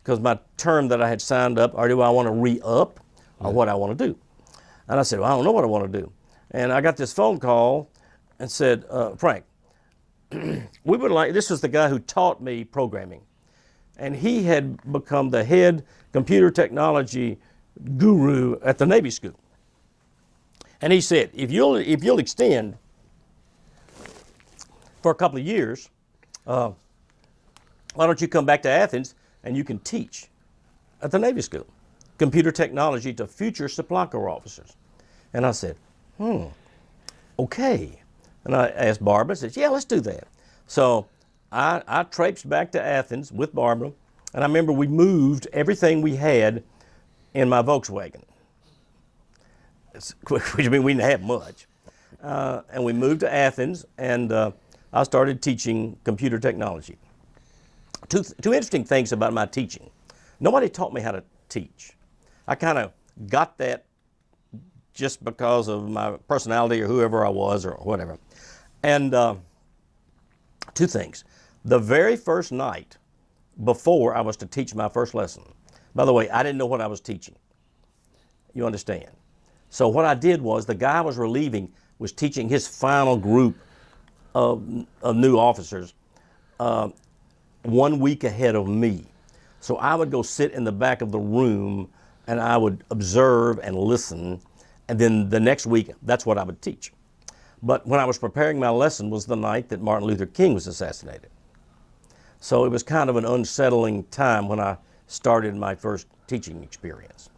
because my term that I had signed up, or do I want to re-up, or what I want to do? And I said, well, I don't know what I want to do. And I got this phone call and said, Frank, we would like, this was the guy who taught me programming. And he had become the head computer technology guru at the Navy School. And he said, if you'll extend for a couple of years, why don't you come back to Athens and you can teach at the Navy School computer technology to future Supply Corps officers. And I said, okay. And I asked Barbara, I said, yeah, let's do that. So I traipsed back to Athens with Barbara, and I remember we moved everything we had in my Volkswagen, which means we didn't have much. And we moved to Athens, and I started teaching computer technology. Two interesting things about my teaching. Nobody taught me how to teach. I kind of got that just because of my personality or whoever I was or whatever. And two things. The very first night before I was to teach my first lesson, by the way, I didn't know what I was teaching. You understand? So what I did was, the guy I was relieving was teaching his final group of new officers 1 week ahead of me. So I would go sit in the back of the room and I would observe and listen, and then the next week, that's what I would teach. But when I was preparing my lesson was the night that Martin Luther King was assassinated. So it was kind of an unsettling time when I started my first teaching experience.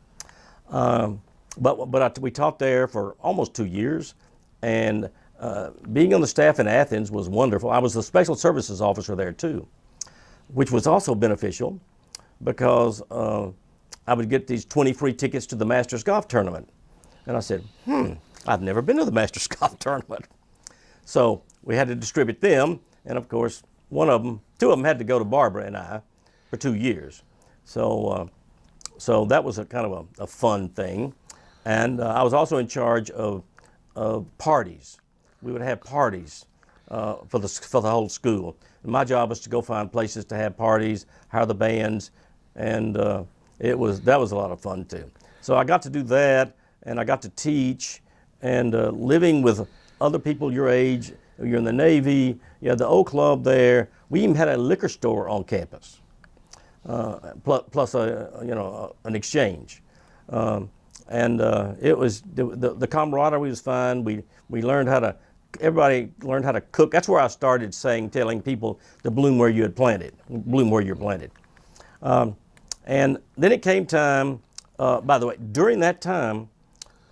We taught there for almost 2 years, and being on the staff in Athens was wonderful. I was the special services officer there too, which was also beneficial because I would get these 20 free tickets to the Masters Golf Tournament. And I said, I've never been to the Masters Golf Tournament. So we had to distribute them, and of course, two of them had to go to Barbara and I for 2 years. So that was a kind of a fun thing. And I was also in charge of parties. We would have parties for the whole school. And my job was to go find places to have parties, hire the bands, and that was a lot of fun too. So I got to do that, and I got to teach, and living with other people your age. You're in the Navy, you had the O Club there. We even had a liquor store on campus, plus an exchange. It was the camaraderie was fun. We learned how to. Everybody learned how to cook. That's where I started telling people to bloom where you had planted, bloom where you're planted. And then it came time. By the way, during that time,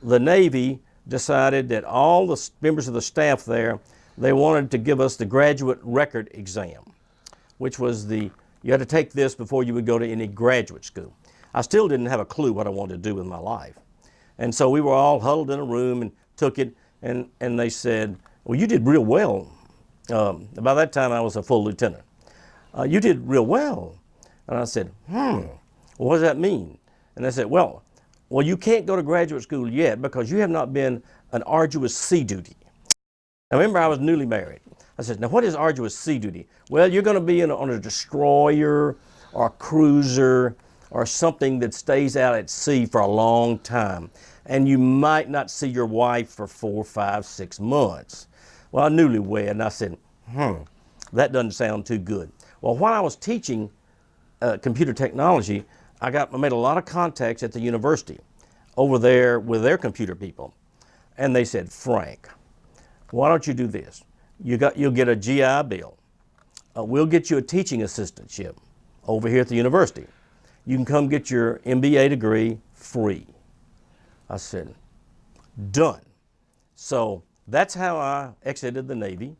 the Navy decided that all the members of the staff there, they wanted to give us the graduate record exam, which was you had to take this before you would go to any graduate school. I still didn't have a clue what I wanted to do with my life. And so we were all huddled in a room and took it, and they said, well, you did real well. By that time, I was a full lieutenant. You did real well. And I said, well, what does that mean? And they said, well, you can't go to graduate school yet because you have not been an arduous sea duty. Now, remember, I was newly married. I said, now, what is arduous sea duty? Well, you're going to be on a destroyer or a cruiser or something that stays out at sea for a long time. And you might not see your wife for 4, 5, 6 months. Well, I'm newlywed, and I said, that doesn't sound too good. Well, while I was teaching computer technology, I made a lot of contacts at the university over there with their computer people. And they said, Frank, why don't you do this? You'll get a GI Bill. We'll get you a teaching assistantship over here at the university. You can come get your MBA degree free. I said, done. So that's how I exited the Navy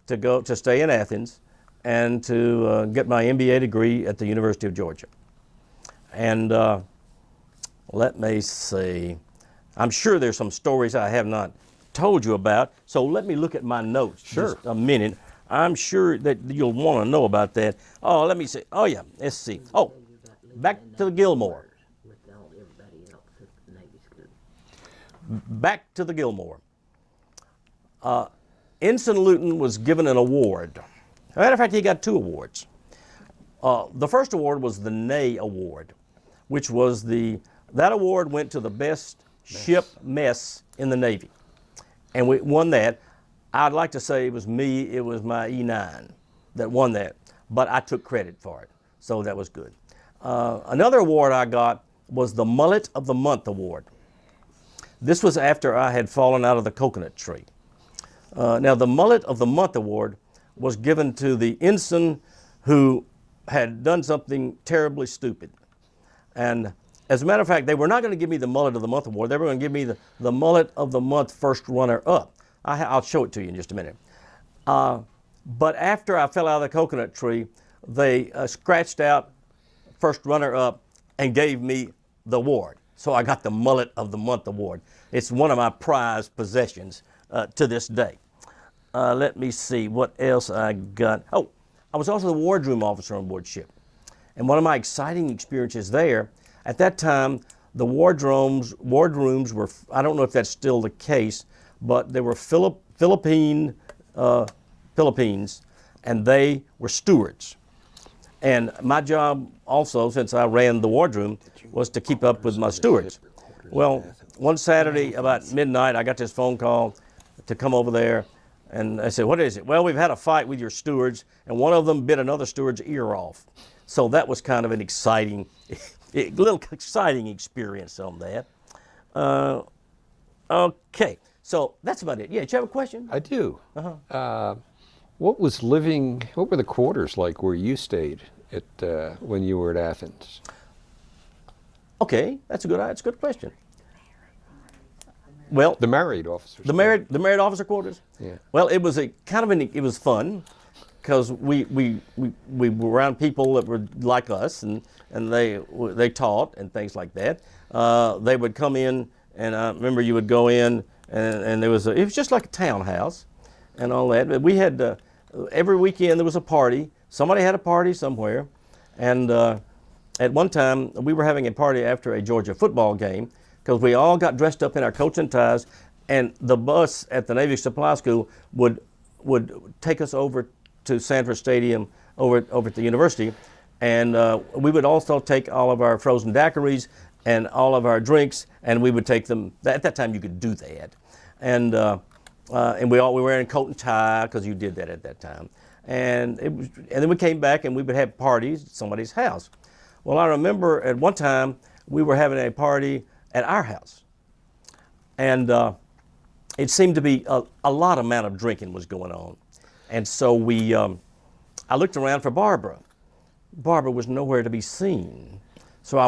to stay in Athens and to get my MBA degree at the University of Georgia. And let me see. I'm sure there's some stories I have not told you about, so let me look at my notes just a minute. I'm sure that you'll want to know about that. Oh, let me see. Oh, yeah, let's see. Oh, back to the Gilmore. Back to the Gilmore. Ensign Luton was given an award. As a matter of fact, he got 2 awards. The first award was the Nay Award, which was that award went to the best ship mess in the Navy. And we won that. I'd like to say it was my E9 that won that, but I took credit for it, so that was good. Another award I got was the Mullet of the Month Award. This was after I had fallen out of the coconut tree. Now, the Mullet of the Month Award was given to the ensign who had done something terribly stupid. And as a matter of fact, they were not going to give me the Mullet of the Month Award. They were going to give me the Mullet of the Month First Runner-Up. I'll show it to you in just a minute. But after I fell out of the coconut tree, they scratched out First Runner-Up and gave me the award. So I got the Mullet of the Month Award. It's one of my prized possessions to this day. Let me see what else I got. Oh, I was also the wardroom officer on board ship. And one of my exciting experiences there, at that time, the wardrooms were, I don't know if that's still the case, but they were Philippines, and they were stewards. And my job also, since I ran the wardroom, was to keep up with my stewards. Well, one Saturday about midnight, I got this phone call to come over there, and I said, what is it? Well, we've had a fight with your stewards, and one of them bit another steward's ear off. So that was kind of an exciting, a little exciting experience on that. Okay, so that's about it. Yeah, do you have a question? I do. What were the quarters like where you stayed when you were at Athens? Okay, that's a good question. Well, the married officers. The married officer quarters. Yeah. Well, it was it was fun, because we were around people that were like us, and they taught and things like that. They would come in, and I remember you would go in, and it was just like a townhouse, and all that. But we had every weekend there was a party. Somebody had a party somewhere, and at one time we were having a party after a Georgia football game, because we all got dressed up in our coats and ties, and the bus at the Navy Supply School would take us over to Sanford Stadium over at the university, and we would also take all of our frozen daiquiris and all of our drinks, and we would take them. At that time, you could do that, and we were wearing coat and tie because you did that at that time. And then we came back and we would have parties at somebody's house. Well, I remember at one time we were having a party at our house, and it seemed to be a lot amount of drinking was going on, and so I looked around for Barbara. Barbara was nowhere to be seen. So I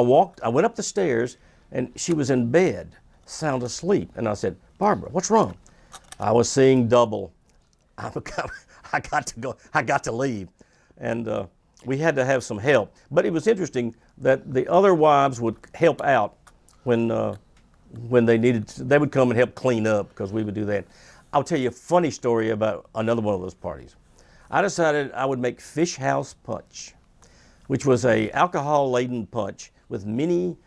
went up the stairs, and she was in bed, sound asleep. And I said, Barbara, what's wrong? I was seeing double. I got to go. I got to leave. And we had to have some help. But it was interesting that the other wives would help out when they needed to. They would come and help clean up because we would do that. I'll tell you a funny story about another one of those parties. I decided I would make fish house punch, which was a alcohol-laden punch with many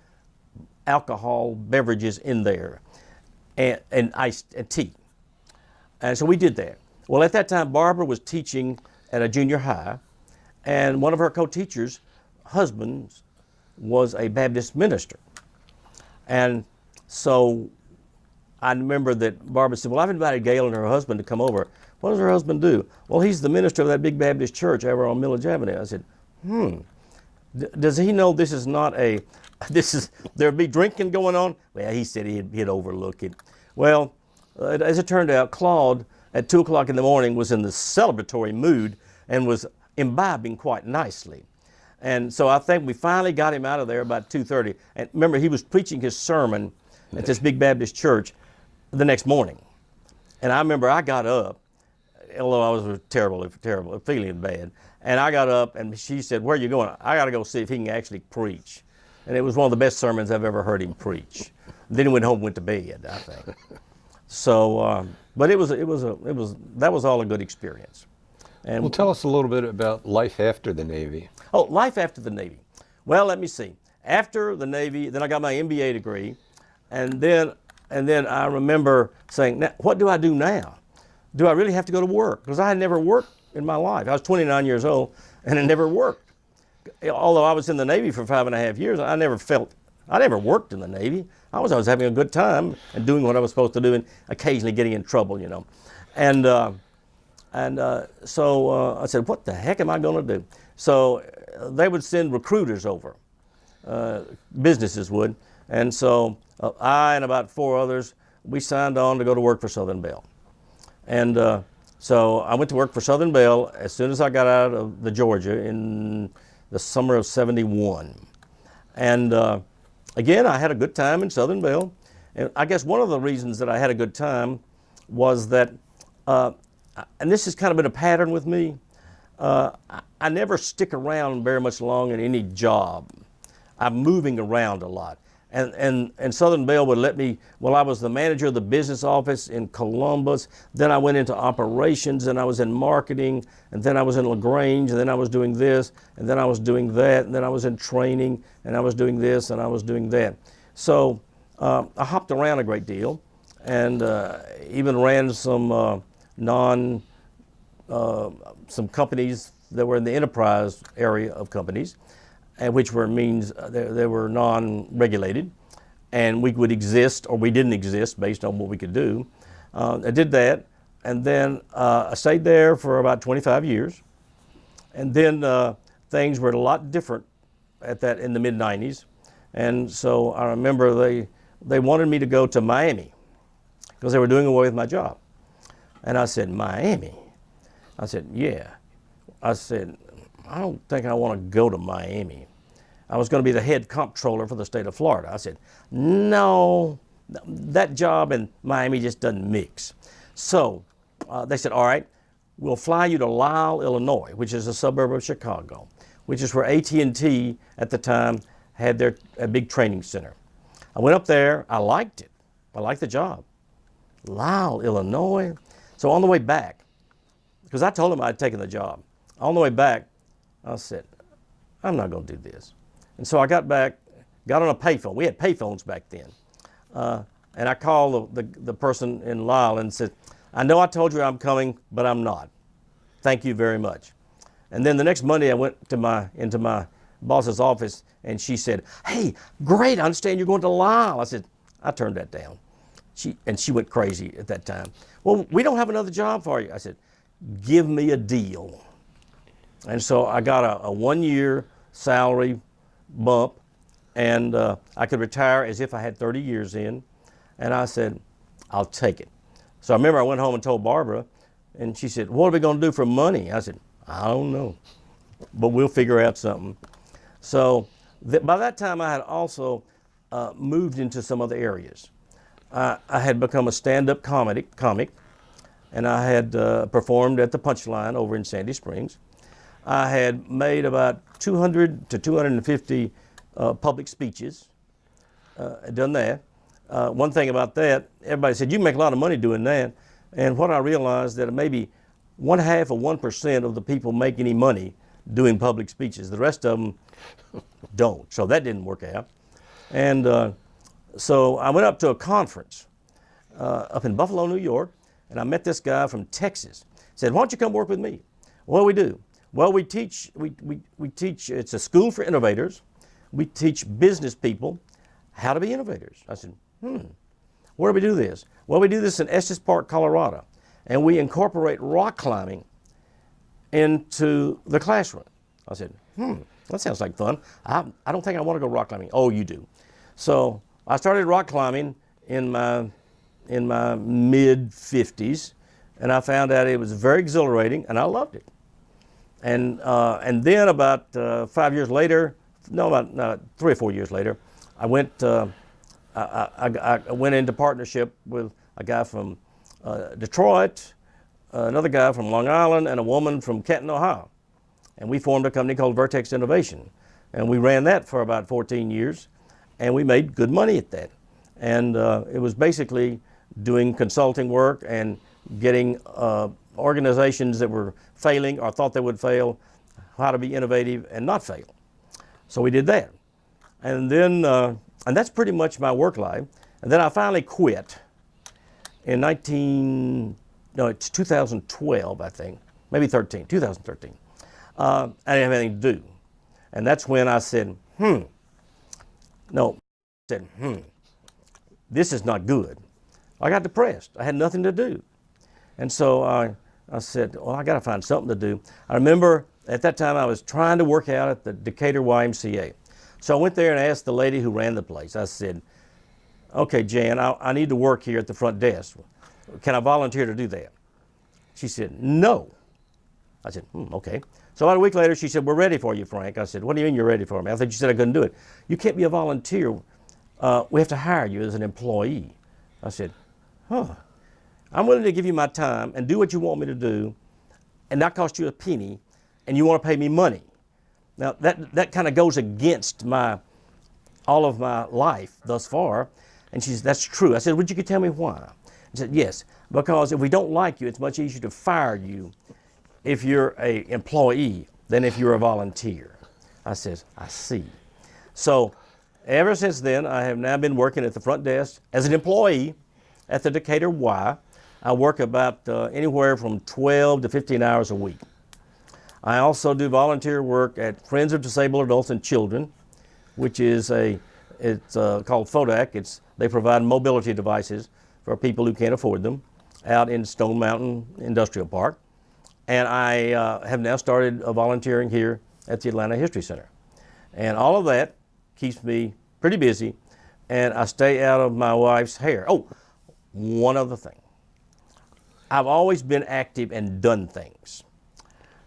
alcohol beverages in there, and ice and tea. And so we did that. Well, at that time, Barbara was teaching at a junior high, and one of her co-teachers' husbands was a Baptist minister. And so I remember that Barbara said, well, I've invited Gail and her husband to come over. What does her husband do? Well, he's the minister of that big Baptist church over on Millage Avenue. I said, does he know this is not there'd be drinking going on? Well, he said he'd overlook it. Well, as it turned out, Claude at 2 o'clock in the morning was in the celebratory mood and was imbibing quite nicely. And so I think we finally got him out of there about 2:30. And remember, he was preaching his sermon at this big Baptist church the next morning. And I remember I got up, although I was terrible, feeling bad. And I got up and she said, where are you going? I got to go see if he can actually preach. And it was one of the best sermons I've ever heard him preach. Then he went home and went to bed, I think. So, but that was all a good experience. And Well, tell us a little bit about life after the Navy. Oh, life after the Navy. Well, let me see. After the Navy, then I got my MBA degree, and then I remember saying, now, what do I do now? Do I really have to go to work? Because I had never worked in my life. I was 29 years old, and I never worked. Although I was in the Navy for 5.5 years, I never worked in the Navy. I was always having a good time and doing what I was supposed to do, and occasionally getting in trouble, you know. So I said, what the heck am I going to do? So they would send recruiters over, businesses would. And so I and about 4 others, we signed on to go to work for Southern Bell. And so I went to work for Southern Bell as soon as I got out of the Georgia in the summer of '71. And again, I had a good time in Southern Bell. And I guess one of the reasons that I had a good time was that, and this has kind of been a pattern with me, I never stick around very much long in any job. I'm moving around a lot. And Southern Bell would let me, well, I was the manager of the business office in Columbus, then I went into operations, and I was in marketing, and then I was in LaGrange, and then I was doing this, and then I was doing that, and then I was in training, and I was doing this, and I was doing that. So I hopped around a great deal, and even ran some some companies that were in the enterprise area of companies, and which means they were non-regulated, and we would exist or we didn't exist based on what we could do. I did that, and then I stayed there for about 25 years, and then things were a lot different in the mid-90s, and so I remember they wanted me to go to Miami because they were doing away with my job. And I said, Miami? I said, yeah. I said, I don't think I want to go to Miami. I was going to be the head comptroller for the state of Florida. I said, no, that job in Miami just doesn't mix. So they said, all right, we'll fly you to Lisle, Illinois, which is a suburb of Chicago, which is where AT&T at the time had a big training center. I went up there. I liked it. I liked the job. Lisle, Illinois. So on the way back, because I told them I'd taken the job, on the way back, I said, I'm not going to do this. And so I got back, got on a payphone. We had payphones back then. And I called the person in Lisle and said, I know I told you I'm coming, but I'm not. Thank you very much. And then the next Monday I went into my boss's office, and she said, "Hey, great, I understand you're going to Lyle." I said, "I turned that down." She went crazy at that time. "Well, we don't have another job for you." I said, "Give me a deal." And so I got a 1-year salary bump, and I could retire as if I had 30 years in. And I said, "I'll take it." So I remember I went home and told Barbara, and she said, "What are we going to do for money?" I said, "I don't know, but we'll figure out something." So by that time, I had also moved into some other areas. I had become a stand-up comic, and I had performed at the Punchline over in Sandy Springs. I had made about 200 to 250 public speeches, done that. One thing about that, everybody said, "You make a lot of money doing that." And what I realized that maybe 0.5% of the people make any money doing public speeches. The rest of them don't. So that didn't work out. And so I went up to a conference up in Buffalo, New York, and I met this guy from Texas. He said, "Why don't you come work with me?" What do we do? Well, we teach, it's a school for innovators. We teach business people how to be innovators. I said, where do we do this? Well, we do this in Estes Park, Colorado, and we incorporate rock climbing into the classroom. I said, that sounds like fun. I don't think I want to go rock climbing. Oh, you do. So I started rock climbing in my mid-50s, and I found out it was very exhilarating, and I loved it. And then about 5 years later, about 3 or 4 years later, I went into partnership with a guy from Detroit, another guy from Long Island, and a woman from Canton, Ohio. And we formed a company called Vertex Innovation. And we ran that for about 14 years, and we made good money at that. And it was basically doing consulting work and getting organizations that were failing or thought they would fail, how to be innovative and not fail. So we did that. And then, and that's pretty much my work life. And then I finally quit in 2012, I think, maybe 2013. I didn't have anything to do. And that's when I said, this is not good. I got depressed. I had nothing to do. And so I said, well, I got to find something to do. I remember at that time I was trying to work out at the Decatur YMCA. So I went there and asked the lady who ran the place. I said, "Okay, Jan, I need to work here at the front desk. Can I volunteer to do that?" She said, "No." I said, "Okay." So about a week later, she said, "We're ready for you, Frank." I said, "What do you mean you're ready for me?" I thought you said I couldn't do it. "You can't be a volunteer. We have to hire you as an employee." I said, "I'm willing to give you my time and do what you want me to do and not cost you a penny, and you want to pay me money." Now, that kind of goes against all of my life thus far. And she said, "That's true." I said, "Would you could tell me why?" She said, "Yes, because if we don't like you, it's much easier to fire you if you're an employee than if you're a volunteer." I said, "I see." So ever since then, I have now been working at the front desk as an employee at the Decatur Y. I work about anywhere from 12 to 15 hours a week. I also do volunteer work at Friends of Disabled Adults and Children, which is it's called FODAC. They provide mobility devices for people who can't afford them out in Stone Mountain Industrial Park. And I have now started volunteering here at the Atlanta History Center. And all of that keeps me pretty busy, and I stay out of my wife's hair. Oh, one other thing. I've always been active and done things.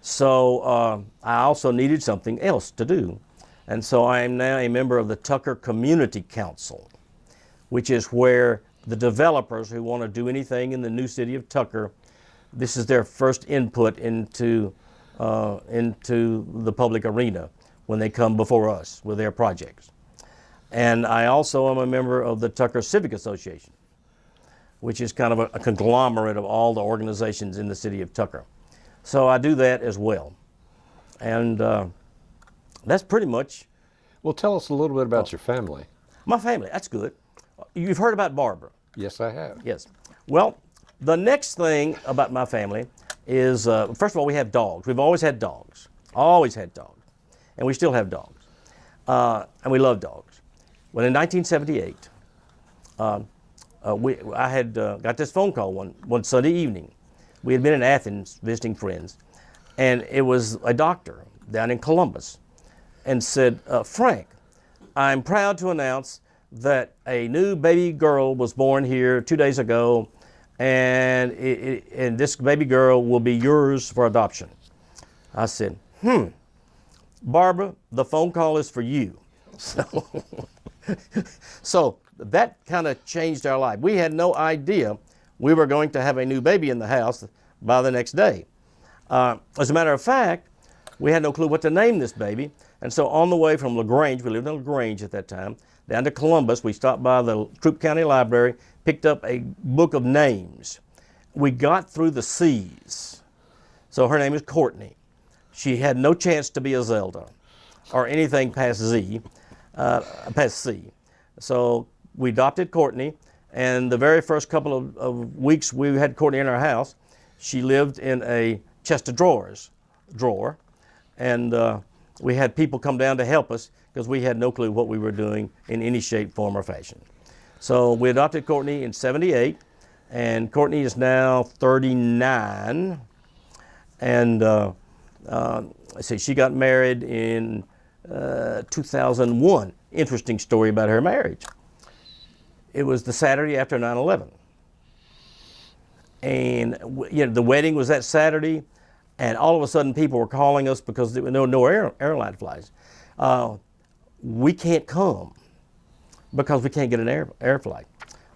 So I also needed something else to do. And so I am now a member of the Tucker Community Council, which is where the developers who want to do anything in the new city of Tucker, this is their first input into the public arena when they come before us with their projects. And I also am a member of the Tucker Civic Association, which is kind of a conglomerate of all the organizations in the city of Tucker. So I do that as well. And that's pretty much. Well, tell us a little bit about your family. My family, that's good. You've heard about Barbara. Yes, I have. Yes. Well, the next thing about my family is, first of all, we have dogs. We've always had dogs. Always had dogs. And we still have dogs. and we loved dogs. Well, in 1978, I had got this phone call one Sunday evening. We had been in Athens visiting friends, and it was a doctor down in Columbus, and said, Frank, I'm proud to announce that a new baby girl was born here 2 days ago, and this baby girl will be yours for adoption. I said, Barbara, the phone call is for you. So that kind of changed our life. We had no idea we were going to have a new baby in the house by the next day. As a matter of fact, we had no clue what to name this baby. And so on the way from LaGrange, we lived in LaGrange at that time, down to Columbus, we stopped by the Troup County Library, picked up a book of names. We got through the C's. So her name is Courtney. She had no chance to be a Zelda or anything past past C. So we adopted Courtney, and the very first couple of weeks we had Courtney in our house, she lived in a chest of drawers drawer, and we had people come down to help us because we had no clue what we were doing in any shape, form, or fashion. So we adopted Courtney in '78, and Courtney is now 39, and let's see, she got married in 2001. Interesting story about her marriage. It was the Saturday after 9/11. And the wedding was that Saturday, and all of a sudden people were calling us because there were no airline flights. We can't come because we can't get an air flight.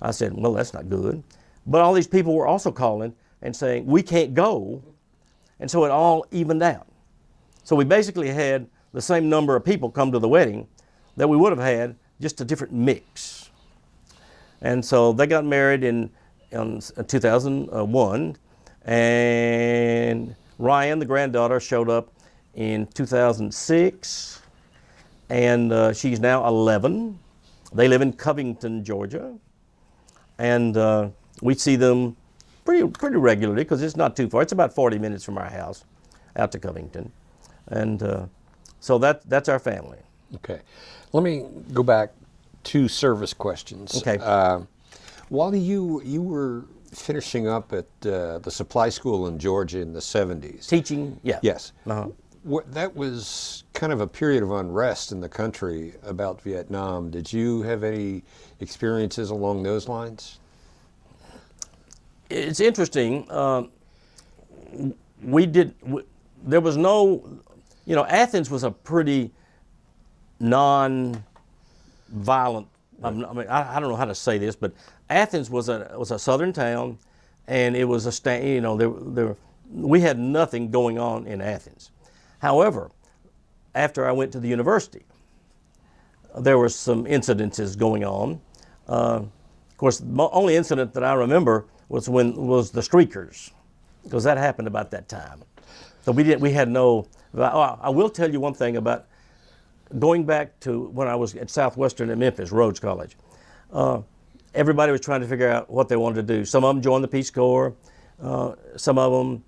I said, well, that's not good. But all these people were also calling and saying, we can't go. And so it all evened out. So we basically had the same number of people come to the wedding that we would have had, just a different mix. And so they got married in 2001, and Ryan, the granddaughter, showed up in 2006, and she's now 11. They live in Covington, Georgia, and we see them pretty regularly because it's not too far. It's about 40 minutes from our house out to Covington, and so that's our family. Okay. Let me go back to service questions. Okay. While you were finishing up at the supply school in Georgia in the 70s. Teaching, yeah. Yes. Uh-huh. That was kind of a period of unrest in the country about Vietnam. Did you have any experiences along those lines? It's interesting. There was no, Athens was a pretty non-violent, I don't know how to say this, but Athens was a southern town, and it was we had nothing going on in Athens. However, after I went to the university, there were some incidences going on. Of course, the only incident that I remember was the streakers, because that happened about that time. So we had no. I will tell you one thing about going back to when I was at Southwestern in Memphis, Rhodes College. Everybody was trying to figure out what they wanted to do. Some of them joined the Peace Corps. Some of them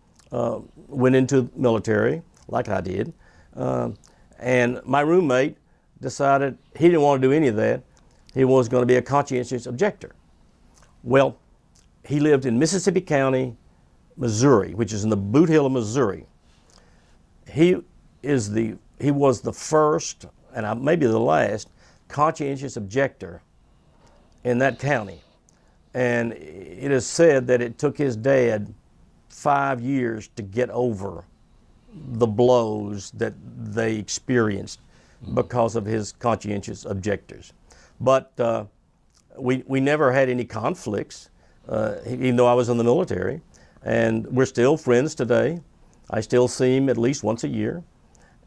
went into the military, like I did. And my roommate decided he didn't want to do any of that. He was going to be a conscientious objector. Well, he lived in Mississippi County, Missouri, which is in the Boot Hill of Missouri. He was the first, and maybe the last, conscientious objector in that county. And it is said that it took his dad 5 years to get over the blows that they experienced because of his conscientious objectors. But we never had any conflicts, even though I was in the military. And we're still friends today. I still see him at least once a year.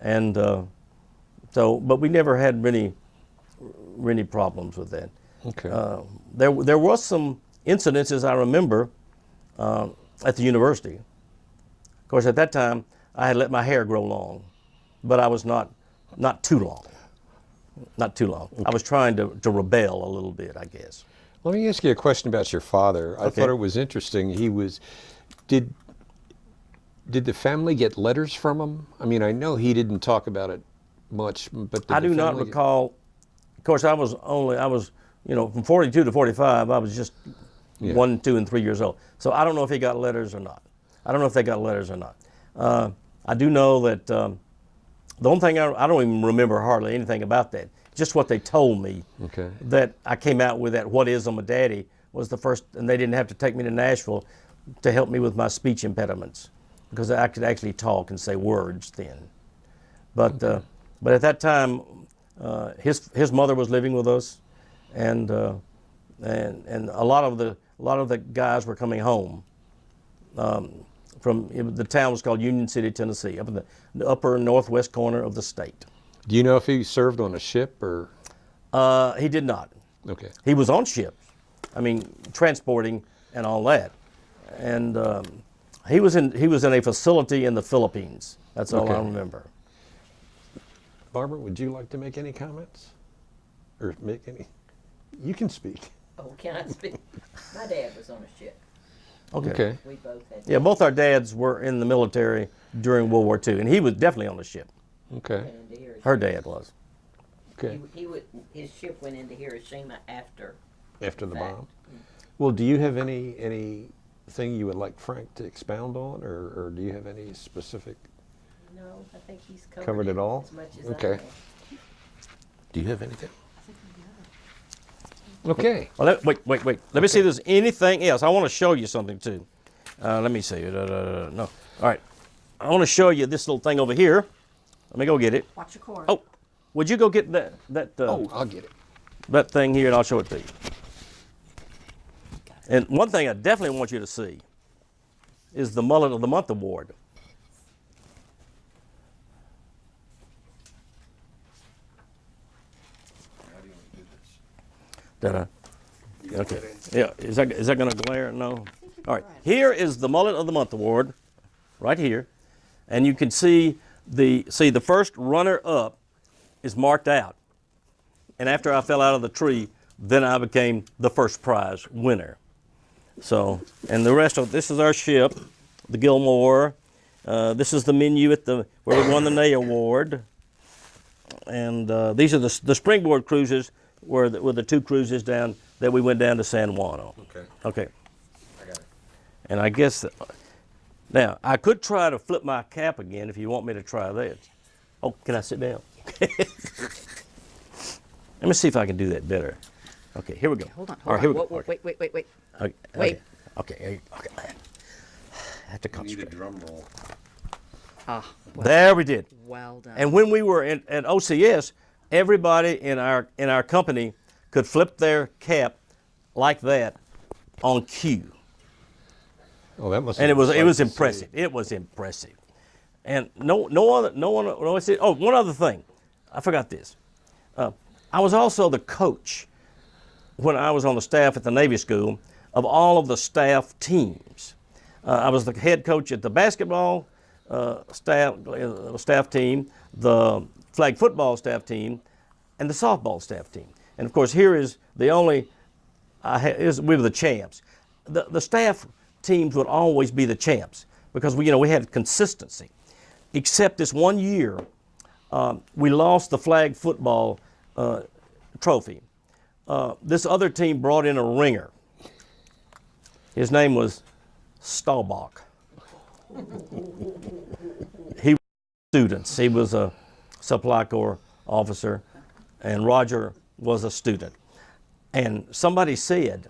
And but we never had many problems with that. Okay. There was some incidences I remember at the university. Of course, at that time, I had let my hair grow long, but I was not too long. Not too long. Okay. I was trying to rebel a little bit, I guess. Let me ask you a question about your father. I thought it was interesting. Did the family get letters from him? I mean, I know he didn't talk about it much, but I do not recall. Of course, I was, from 42 to 45, I was just 1, 2, and 3 years old. So I don't know if he got letters or not. I don't know if they got letters or not. I do know that the only thing, I don't even remember hardly anything about that. Just what they told me. Okay. That I came out with that "What is I'm a Daddy" was the first, and they didn't have to take me to Nashville to help me with my speech impediments, because I could actually talk and say words then. But at that time, his mother was living with us, and a lot of the guys were coming home from the town was called Union City, Tennessee, up in the upper northwest corner of the state. Do you know if he served on a ship or? He did not. Okay. He was on ships, transporting and all that, and he was in a facility in the Philippines. That's all I remember. Barbara, would you like to make any comments? Or make any? You can speak. Oh, can I speak? My dad was on a ship. Okay. We both had. Yeah, both our dads were in the military during World War II, and he was definitely on the ship. Okay. Her dad was. Okay. His ship went into Hiroshima after After the that. bomb. Well, do you have anything you would like Frank to expound on, or do you have any specific? No, I think he's Covered it all? as much as Okay. I have. Do you have anything? Okay. Well, wait. Let me see if there's anything else. I want to show you something too. Let me see. No. All right. I want to show you this little thing over here. Let me go get it. Watch your cord. Oh, would you go get that I'll get it. that thing here, and I'll show it to you. And one thing I definitely want you to see is the Mullet of the Month Award. Okay. Yeah. Is that going to glare? No. All right. Here is the Mullet of the Month Award, right here, and you can see the first runner up is marked out, and after I fell out of the tree, then I became the first prize winner. So, and the rest of this is our ship, the Gilmore. This is the menu where we won the Nay Award, and these are the springboard cruises were the 2 cruises that we went down to San Juan on. Okay. Okay. I got it. And I guess now I could try to flip my cap again if you want me to try that. Oh, can I sit down? Let me see if I can do that better. Okay, here we go. Hold on. All right, here we go. Whoa, wait. Okay, Wait. Okay. I have to concentrate. drum roll. Ah, There we did. well done. And when we were at OCS, everybody in our company could flip their cap like that on cue. Oh, that must. And it was impressive. It was impressive. And no one. Oh, one other thing, I forgot this. I was also the coach when I was on the staff at the Navy School of all of the staff teams. I was the head coach at the basketball staff team, the flag football staff team, and the softball staff team. And of course, here is the only. We were the champs. The staff teams would always be the champs because we had consistency. Except this one year, we lost the flag football trophy. This other team brought in a ringer. His name was Staubach. He was students. He was a supply corps officer, and Roger was a student. And somebody said,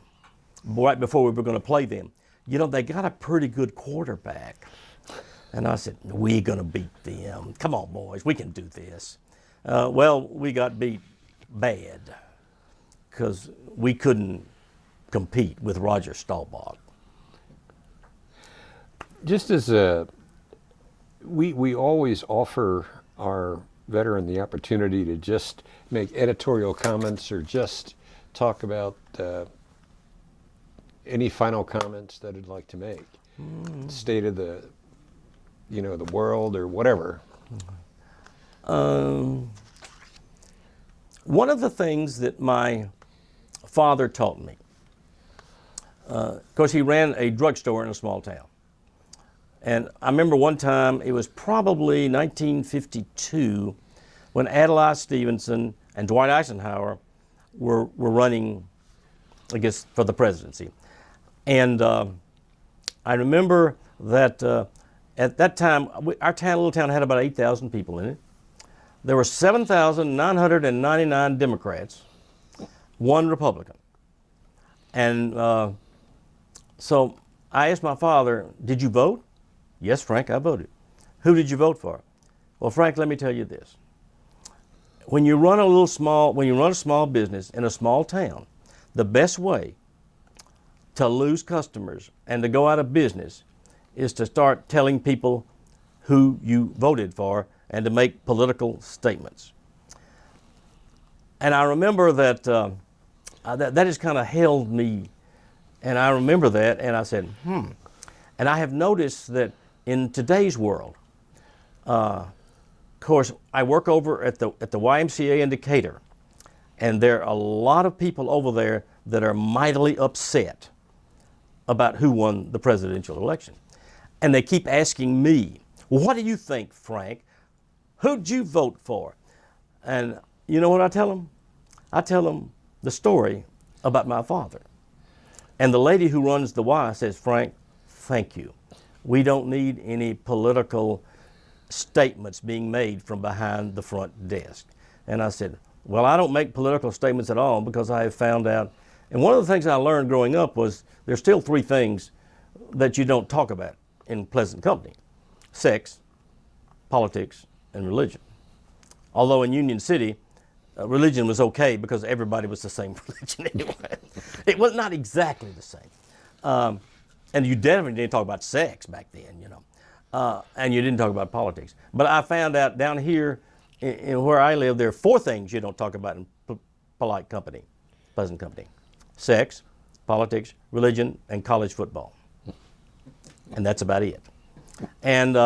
right before we were going to play them, they got a pretty good quarterback. And I said, we're going to beat them. Come on, boys, we can do this. Well, we got beat bad because we couldn't compete with Roger Staubach. Just as we always offer our veteran the opportunity to just make editorial comments or just talk about any final comments that I'd like to make. State of the world or whatever. One of the things that my father taught me, of course, he ran a drugstore in a small town. And I remember one time, it was probably 1952, when Adlai Stevenson and Dwight Eisenhower were running, I guess, for the presidency. And I remember that at that time, our little town had about 8,000 people in it. There were 7,999 Democrats, 1 Republican. And so I asked my father, "Did you vote?" "Yes, Frank, I voted." "Who did you vote for?" "Well, Frank, let me tell you this. When you run a small business in a small town, the best way to lose customers and to go out of business is to start telling people who you voted for and to make political statements." And I remember that that has kind of held me, and I remember that, and I said, And I have noticed that in today's world, of course, I work over at the YMCA in Decatur, and there are a lot of people over there that are mightily upset about who won the presidential election. And they keep asking me, "Well, what do you think, Frank? Who'd you vote for?" And you know what I tell them? I tell them the story about my father. And the lady who runs the Y says, "Frank, thank you. We don't need any political statements being made from behind the front desk." And I said, "Well, I don't make political statements at all, because I have found out," and one of the things I learned growing up was there's still 3 things that you don't talk about in pleasant company: sex, politics, and religion. Although in Union City, religion was okay because everybody was the same religion anyway. It was not exactly the same. And you definitely didn't talk about sex back then, you know. And you didn't talk about politics. But I found out down here in where I live, there are 4 things you don't talk about in polite company, pleasant company: sex, politics, religion, and college football. And that's about it. And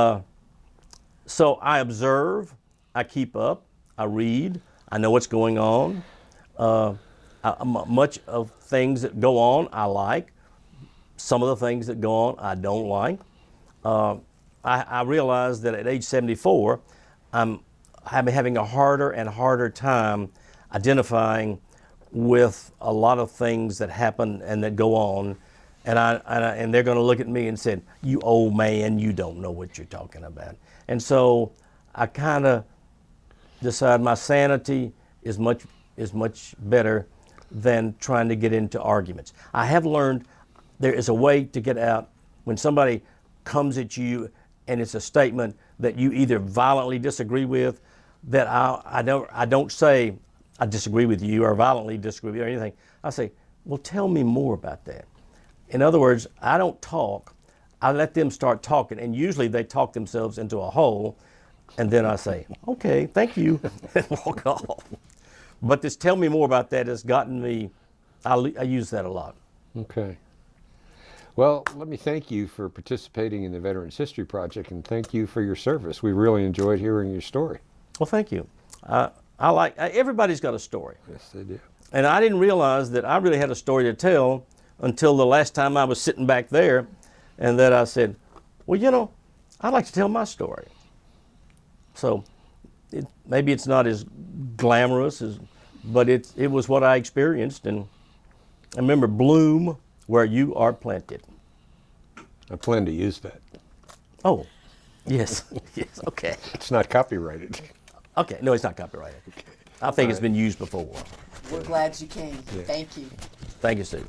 so I observe, I keep up, I read, I know what's going on. Much of things that go on I like. Some of the things that go on I don't like. I realize that at age 74, I'm having a harder and harder time identifying with a lot of things that happen and that go on. And they're going to look at me and say, "You old man, you don't know what you're talking about." And so I kind of decide my sanity is much better than trying to get into arguments. I have learned there is a way to get out when somebody comes at you and it's a statement that you either violently disagree with, that I don't say I disagree with you or violently disagree with you or anything. I say, "Well, tell me more about that." In other words, I don't talk. I let them start talking, and usually they talk themselves into a hole, and then I say, "Okay, thank you," and walk off. But this "tell me more about that" has gotten me, I use that a lot. Okay. Well, let me thank you for participating in the Veterans History Project, and thank you for your service. We really enjoyed hearing your story. Well, thank you. Everybody's got a story. Yes, they do. And I didn't realize that I really had a story to tell until the last time I was sitting back there, and that I said, "Well, you know, I'd like to tell my story." So maybe it's not as glamorous, but it was what I experienced. And I remember, "Bloom where you are planted." I plan to use that. Oh, yes, yes, okay. It's not copyrighted. Okay, no, it's not copyrighted. I think it's been used before. We're glad you came. Yeah. Thank you. Thank you, Steve.